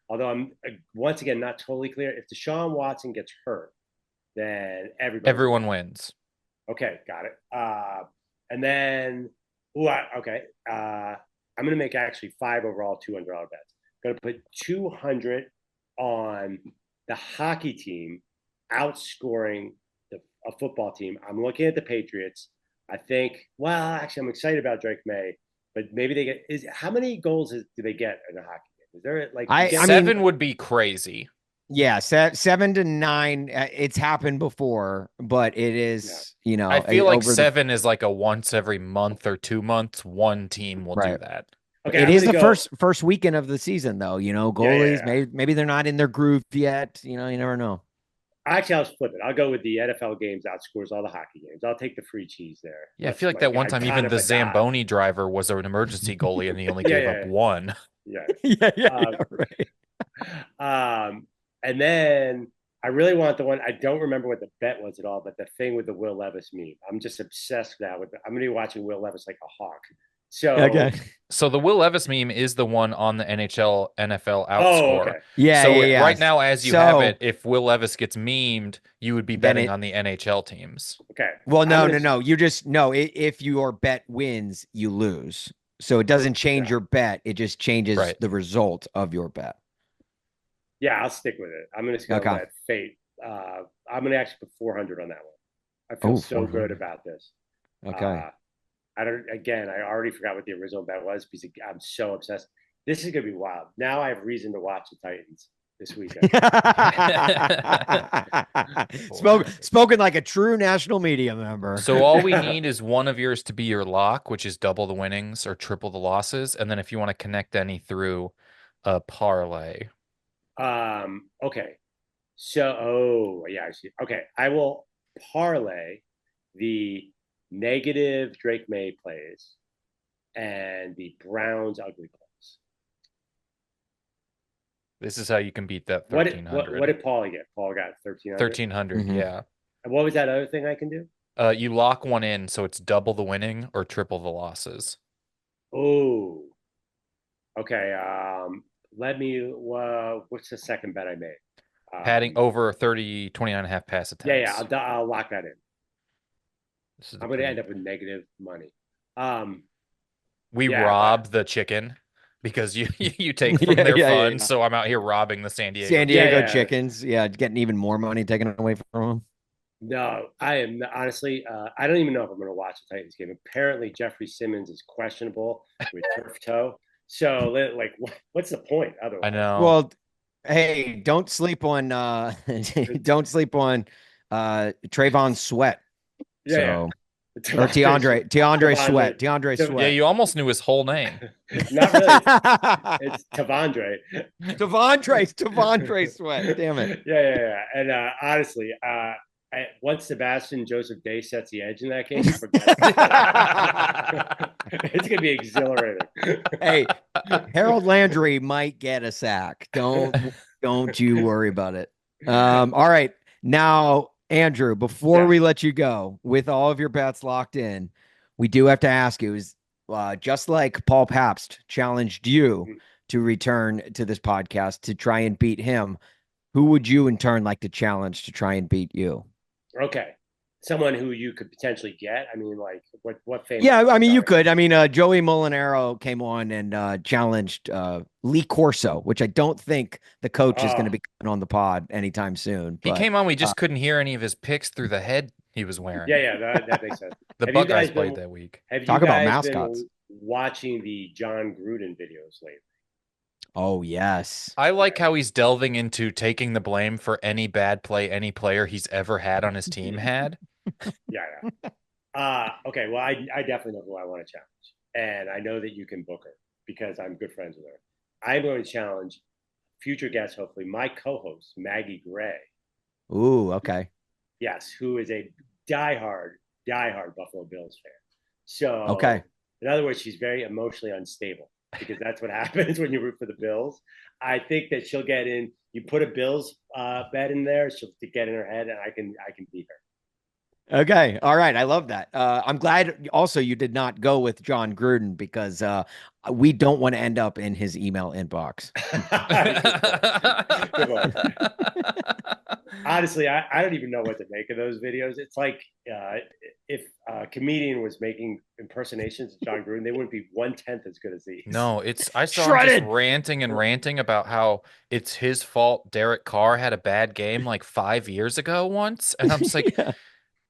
S3: Although I'm once again not totally clear. If Deshaun Watson gets hurt, then
S1: Everyone wins.
S3: Okay, got it. And then, okay. I'm going to make actually 5 overall $200 bets. Going to put 200 on the hockey team outscoring a football team. I'm looking at the Patriots. I think, well, actually, I'm excited about Drake May, but maybe they get how many goals do they get in a hockey game? Is there like
S1: seven would be crazy.
S2: Yeah, 7 to 9. It's happened before, but it is,
S1: I feel like 7 is like a once every month or 2 months. One team will do that.
S2: Okay, it is the first weekend of the season, though. Goalies, maybe they're not in their groove yet. You never know.
S3: Actually, I'll flip it. I'll go with the NFL games outscores all the hockey games. I'll take the free cheese there.
S1: Yeah, I feel like that one time even the Zamboni driver was an emergency goalie and he only gave up one.
S3: Yeah.
S2: Right.
S3: And then I really want the one, I don't remember what the bet was at all, but the thing with the Will Levis meme. I'm just obsessed now with I'm going to be watching Will Levis like a hawk.
S1: So the Will Levis meme is the one on the NFL outscore.
S3: Oh, okay.
S2: Yeah.
S1: So
S2: yeah.
S1: right now, as you have it, if Will Levis gets memed, you would be betting on the NHL teams.
S3: Okay.
S2: Well, no. You just if your bet wins, you lose. So it doesn't change your bet. It just changes the result of your bet.
S3: Yeah, I'll stick with it. I'm going to go with fate. I'm going to actually put 400 on that one. I feel so good about this.
S2: Okay.
S3: I already forgot what the original bet was because I'm so obsessed. This is going to be wild. Now I have reason to watch the Titans this weekend.
S2: Spoken like a true national media member.
S1: So all we need is one of yours to be your lock, which is double the winnings or triple the losses. And then if you want to connect any through a parlay.
S3: Okay. So, I see. Okay. I will parlay the negative Drake May plays and the Browns ugly plays.
S1: This is how you can beat that 1,300.
S3: What did Paul get? Paul got 1,300?
S1: 1,300, yeah.
S3: And what was that other thing I can do?
S1: You lock one in, so it's double the winning or triple the losses.
S3: Oh. Okay. What's the second bet I made?
S1: Padding over 29.5 pass attempts.
S3: Yeah, I'll lock that in. I'm going to end up with negative money.
S1: We rob the chicken because you take from their funds, so I'm out here robbing the San Diego
S2: chickens. Yeah, getting even more money taken away from them.
S3: No, I am honestly. I don't even know if I'm going to watch the Titans game. Apparently, Jeffrey Simmons is questionable with turf toe. So, like, what's the point? Otherwise,
S1: I know.
S2: Well, hey, don't sleep on Trayvon Sweat. Or DeAndre Sweat.
S1: Yeah, you almost knew his whole name.
S3: Not really. It's Tavondre.
S2: Tavondre Sweat. Damn it.
S3: Yeah. And honestly, once Sebastian Joseph Day sets the edge in that game, it's gonna be exhilarating.
S2: Hey, Harold Landry might get a sack. Don't you worry about it. All right, now Andrew, before we let you go, with all of your bets locked in, we do have to ask you: is just like Paul Pabst challenged you to return to this podcast to try and beat him, who would you in turn like to challenge to try and beat you?
S3: Okay. Someone who you could potentially get. I mean, like what famous?
S2: Yeah, I mean, you could. I mean, Joey Molinaro came on and challenged Lee Corso, which I don't think the coach is going to be coming on the pod anytime soon.
S1: He came on. We just couldn't hear any of his picks through the head he was wearing.
S3: Yeah, that makes sense.
S1: The Buckeyes played that week.
S2: Talk about mascots.
S3: Watching the John Gruden videos lately.
S2: Oh, yes.
S1: I like how he's delving into taking the blame for any bad play any player he's ever had on his team had.
S3: Yeah. Okay, well, I definitely know who I want to challenge. And I know that you can book her because I'm good friends with her. I'm going to challenge future guest, hopefully, my co-host, Maggie Gray.
S2: Ooh, okay.
S3: Yes, who is a diehard Buffalo Bills fan. So,
S2: okay.
S3: In other words, she's very emotionally unstable. Because that's what happens when you root for the Bills. I think that she'll get in. You put a Bills bet in there, she'll get in her head, and I can beat
S2: Okay. All right. I love that. I'm glad also you did not go with John Gruden because we don't want to end up in his email inbox.
S3: Good point. Good point. Honestly, I don't even know what to make of those videos. It's like if a comedian was making impersonations of John Gruden, they wouldn't be 1/10 as good as these.
S1: No, I saw him just
S2: Shredded.
S1: ranting and ranting about how it's his fault Derek Carr had a bad game like 5 years ago once. And I'm just like,
S2: Yeah.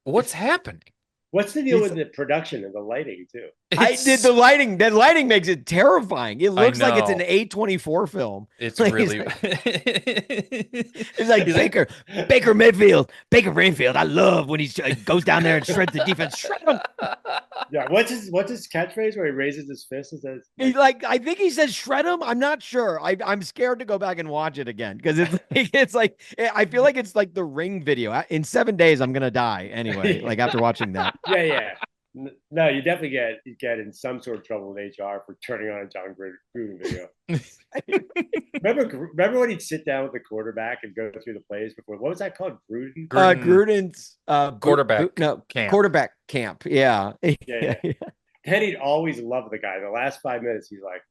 S1: what's happening?
S3: What's the deal
S2: He's
S3: with the production and the lighting too?
S2: I did
S1: It's
S2: the lighting. That lighting makes it terrifying. It
S1: I
S2: looks like it's an
S1: know.
S2: A24 film.
S1: It's
S2: Like
S1: really
S2: it's like
S1: he's like,
S2: Baker Mayfield, Baker Mayfield. I love when he goes down there and shreds the defense. Shred him.
S3: Yeah, what's his catchphrase where he raises his fist and says
S2: He
S3: like,
S2: like I think he says shred him. I'm not sure. I'm scared to go back and watch it again because it's like I feel like it's like the Ring video. In 7 days, I'm gonna die anyway. Like after watching that.
S3: yeah, yeah. No, you definitely get in some sort of trouble with HR for turning on a John Gruden video. Remember when he'd sit down with the quarterback and go through the plays before? What was that called? Gruden?
S2: Gruden's
S1: quarterback
S2: no
S1: camp.
S2: quarterback camp. Yeah.
S3: Yeah, yeah. Then he'd always love the guy. The last 5 minutes, he's like,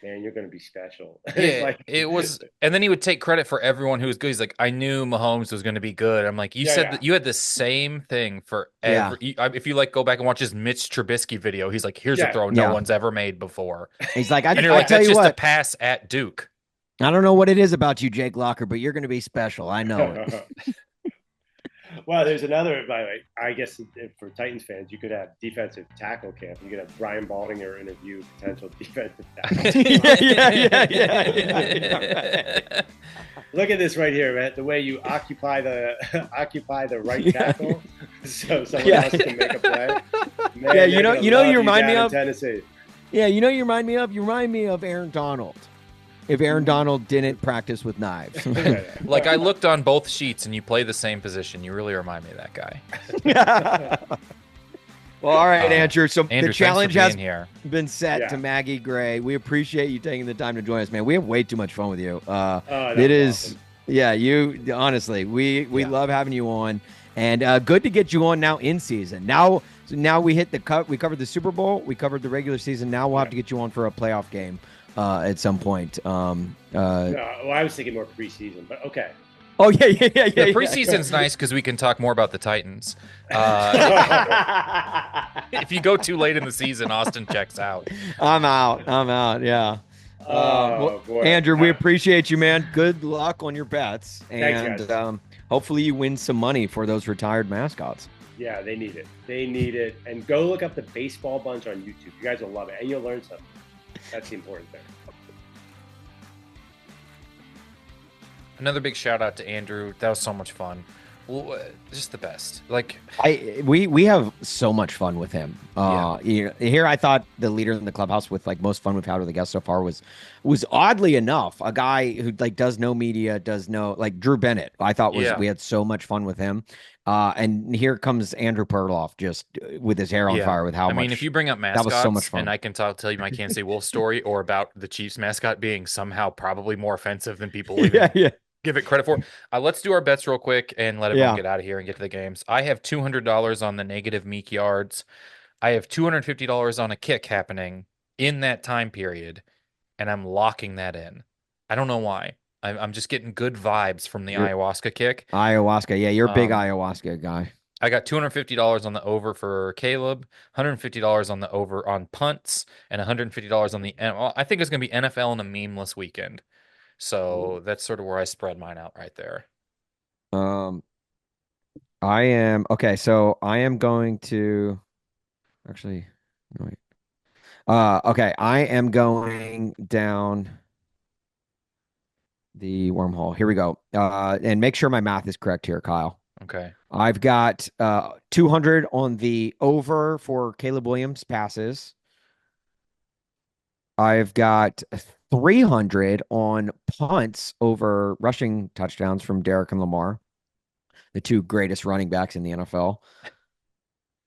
S3: "Man, you're going to be special." It's
S1: Yeah,
S3: like,
S1: it was, and then he would take credit for everyone who was good. He's like, I knew Mahomes was going to be good. I'm like, you
S3: yeah,
S1: said
S3: yeah,
S1: that you had the same thing for
S2: Yeah.
S1: If you like go back and watch his Mitch Trubisky video, he's like, here's a
S3: yeah.
S1: throw no
S2: Yeah.
S1: one's ever made before,
S2: He's like,
S1: and you're
S2: I
S1: like,
S2: tell
S1: that's
S2: you
S1: just a
S2: what,
S1: pass at Duke.
S2: I don't know what it is about you, Jake Locker, but you're going to be special. I know it.
S3: Well, there's another. By the way, I guess for Titans fans, you could have defensive tackle camp. You could have Brian Baldinger interview potential defensive tackle.
S2: Yeah.
S3: Look at this right here, man. The way you occupy the right tackle, so someone else can make a play. Man,
S2: Yeah,
S3: they're gonna
S2: you
S3: love
S2: remind me
S3: down in
S2: of.
S3: Tennessee.
S2: Yeah, you remind me of. You remind me of Aaron Donald. If Aaron Donald didn't practice with knives.
S1: Like I looked on both sheets, and you play the same position. You really remind me of that guy.
S2: Well, all right, Andrew. So
S1: Andrew,
S2: the challenge has
S1: here.
S2: been set
S3: Yeah.
S2: to Maggie Gray. We appreciate you taking the time to join us, man. We have way too much fun with you.
S3: That
S2: It
S3: was
S2: is,
S3: awesome.
S2: yeah. You honestly, we love having you on, and good to get you on now in season. Now we hit the cut. We covered the Super Bowl. We covered the regular season. Now we'll have to get you on for a playoff game at some point.
S3: No, well, I was thinking more preseason, but okay.
S2: Oh yeah.
S1: The preseason's nice because we can talk more about the Titans. If you go too late in the season, Austin checks out.
S2: I'm out. Yeah. Well,
S3: Boy.
S2: Andrew, we appreciate you, man. Good luck on your bets,
S3: Thanks,
S2: and
S3: guys.
S2: hopefully you win some money for those retired mascots.
S3: Yeah, they need it. They need it. And go look up the Baseball Bunch on YouTube. You guys will love it, and you'll learn something. That's the important thing.
S1: Another big shout out to Andrew. That was so much fun. Just the best. Like
S2: We have so much fun with him. Here I thought the leader in the clubhouse with like most fun we've had with a guest so far was oddly enough a guy who like does no media, does no like Drew Bennett. I thought we had so much fun with him. And here comes Andrew Perloff just with his hair on fire with how much.
S1: I mean, if you bring up mascots,
S2: that was so much fun.
S1: and I can tell you my Kansas City Wolf story or about the Chiefs mascot being somehow probably more offensive than people even give it credit for. Let's do our bets real quick and let everyone get out of here and get to the games. I have $200 on the negative Meek yards. I have $250 on a kick happening in that time period, and I'm locking that in. I don't know why. I'm just getting good vibes from the ayahuasca kick.
S2: Ayahuasca. Yeah, you're a big ayahuasca guy.
S1: I got $250 on the over for Caleb, $150 on the over on punts, and $150 on the. I think it's going to be NFL and a memeless weekend. So that's sort of where I spread mine out right there.
S2: I am okay. So I am going to actually wait. Okay, I am going down the wormhole. Here we go. And make sure my math is correct here, Kyle.
S1: Okay.
S2: I've got 200 on the over for Caleb Williams passes. I've got 300 on punts over rushing touchdowns from Derek and Lamar, the two greatest running backs in the NFL.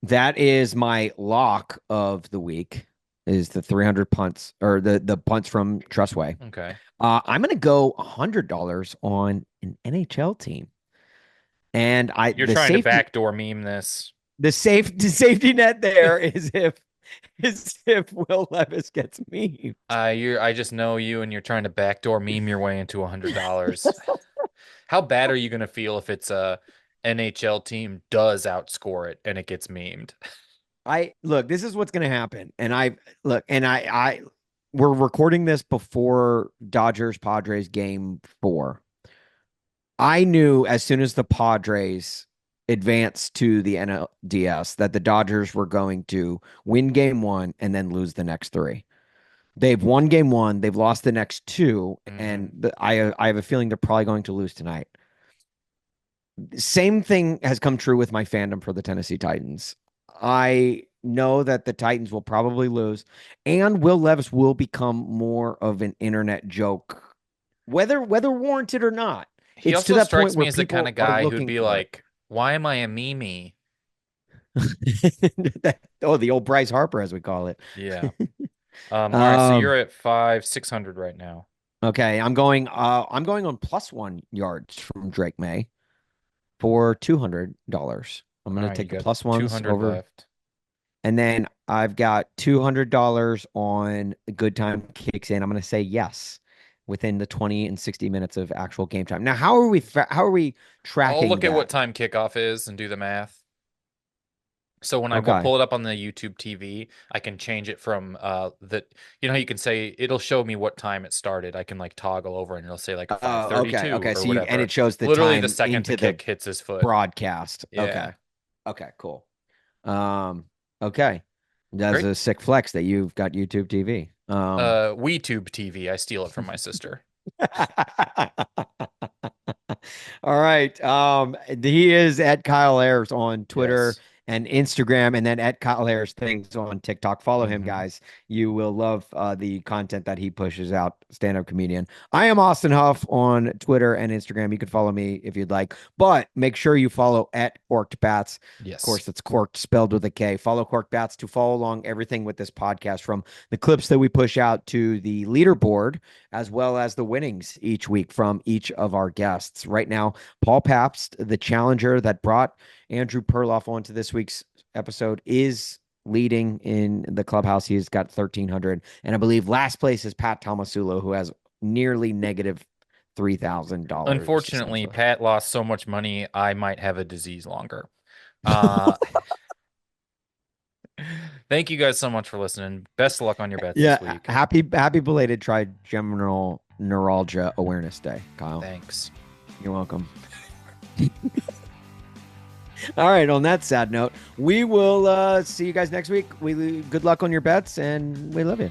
S2: That is my lock of the week, is the 300 punts or the punts from Trustway.
S1: Okay.
S2: I'm going to go $100 on an NHL team. And
S1: You're trying to backdoor meme this.
S2: the safety net there is if Will Levis gets me.
S1: I just know you, and you're trying to backdoor meme your way into $100. How bad are you gonna feel if it's a NHL team does outscore it and it gets memed?
S2: I look, this is what's going to happen. And I look, and we're recording this before Dodgers Padres game 4. I knew as soon as the Padres advanced to the NLDS that the Dodgers were going to win game 1 and then lose the next 3. They've won game 1, they've lost the next 2, and I have a feeling they're probably going to lose tonight. Same thing has come true with my fandom for the Tennessee Titans. I know that the Titans will probably lose, and Will Levis will become more of an internet joke, whether warranted or not.
S1: He
S2: It's to
S1: also
S2: that point
S1: strikes me
S2: where
S1: as the
S2: people
S1: kind of
S2: are
S1: guy who'd
S2: looking
S1: be
S2: for it.
S1: like, "Why am I a Mimi?"
S2: Oh, the old Bryce Harper, as we call it.
S1: Yeah. All right, so you're at 600 right now.
S2: Okay, I'm going on +1 yards from Drake May for $200. I'm
S1: All
S2: going to
S1: right, you
S2: take the
S1: got
S2: plus ones
S1: 200
S2: over.
S1: left.
S2: And then I've got $200 on Good Time Kicks In. I'm going to say yes within the 20 and 60 minutes of actual game time. Now, how are we
S1: I'll
S2: tracking
S1: look at what
S2: that?
S1: time kickoff is and do the math. So when I go
S2: Okay.
S1: pull it up on the YouTube TV, I can change it from how you can say it'll show me what time it started. I can like toggle over and it'll say like
S2: Okay.
S1: 5:32
S2: Okay.
S1: or
S2: So and
S1: whatever.
S2: it shows the
S1: Literally the
S2: time
S1: second the
S2: into the
S1: kick hits his foot.
S2: broadcast.
S1: Yeah.
S2: Okay. Okay, cool. Okay. That's
S1: Great.
S2: a sick flex that you've got YouTube TV.
S1: WeTube TV. I steal it from my sister.
S2: All right. He is at Kyle Ayers on Twitter
S1: Yes.
S2: and Instagram, and then at Kyle Ayers things on TikTok. Follow him,
S1: Hmm.
S2: guys. You will love the content that he pushes out. Stand-up comedian. I am Austin Huff on Twitter and Instagram. You can follow me if you'd like, but make sure you follow at Korked Bats. Of
S1: Yes.
S2: course, it's Korked spelled with a K. Follow Korked Bats to follow along everything with this podcast, from the clips that we push out to the leaderboard, as well as the winnings each week from each of our guests. Right now, Paul Pabst, the challenger that brought Andrew Perloff onto this week's episode, is leading in the clubhouse. He's got 1,300. And I believe last place is Pat Tomasulo, who has nearly negative $3,000.
S1: Unfortunately, Pat lost so much money, I might have a disease longer. Uh, thank you guys so much for listening. Best of luck on your bets this
S2: Yeah,
S1: week.
S2: happy belated Trigeminal Neuralgia Awareness Day, Kyle.
S1: Thanks.
S2: You're welcome. All right, on that sad note, we will see you guys next week. Good luck on your bets, and we love you.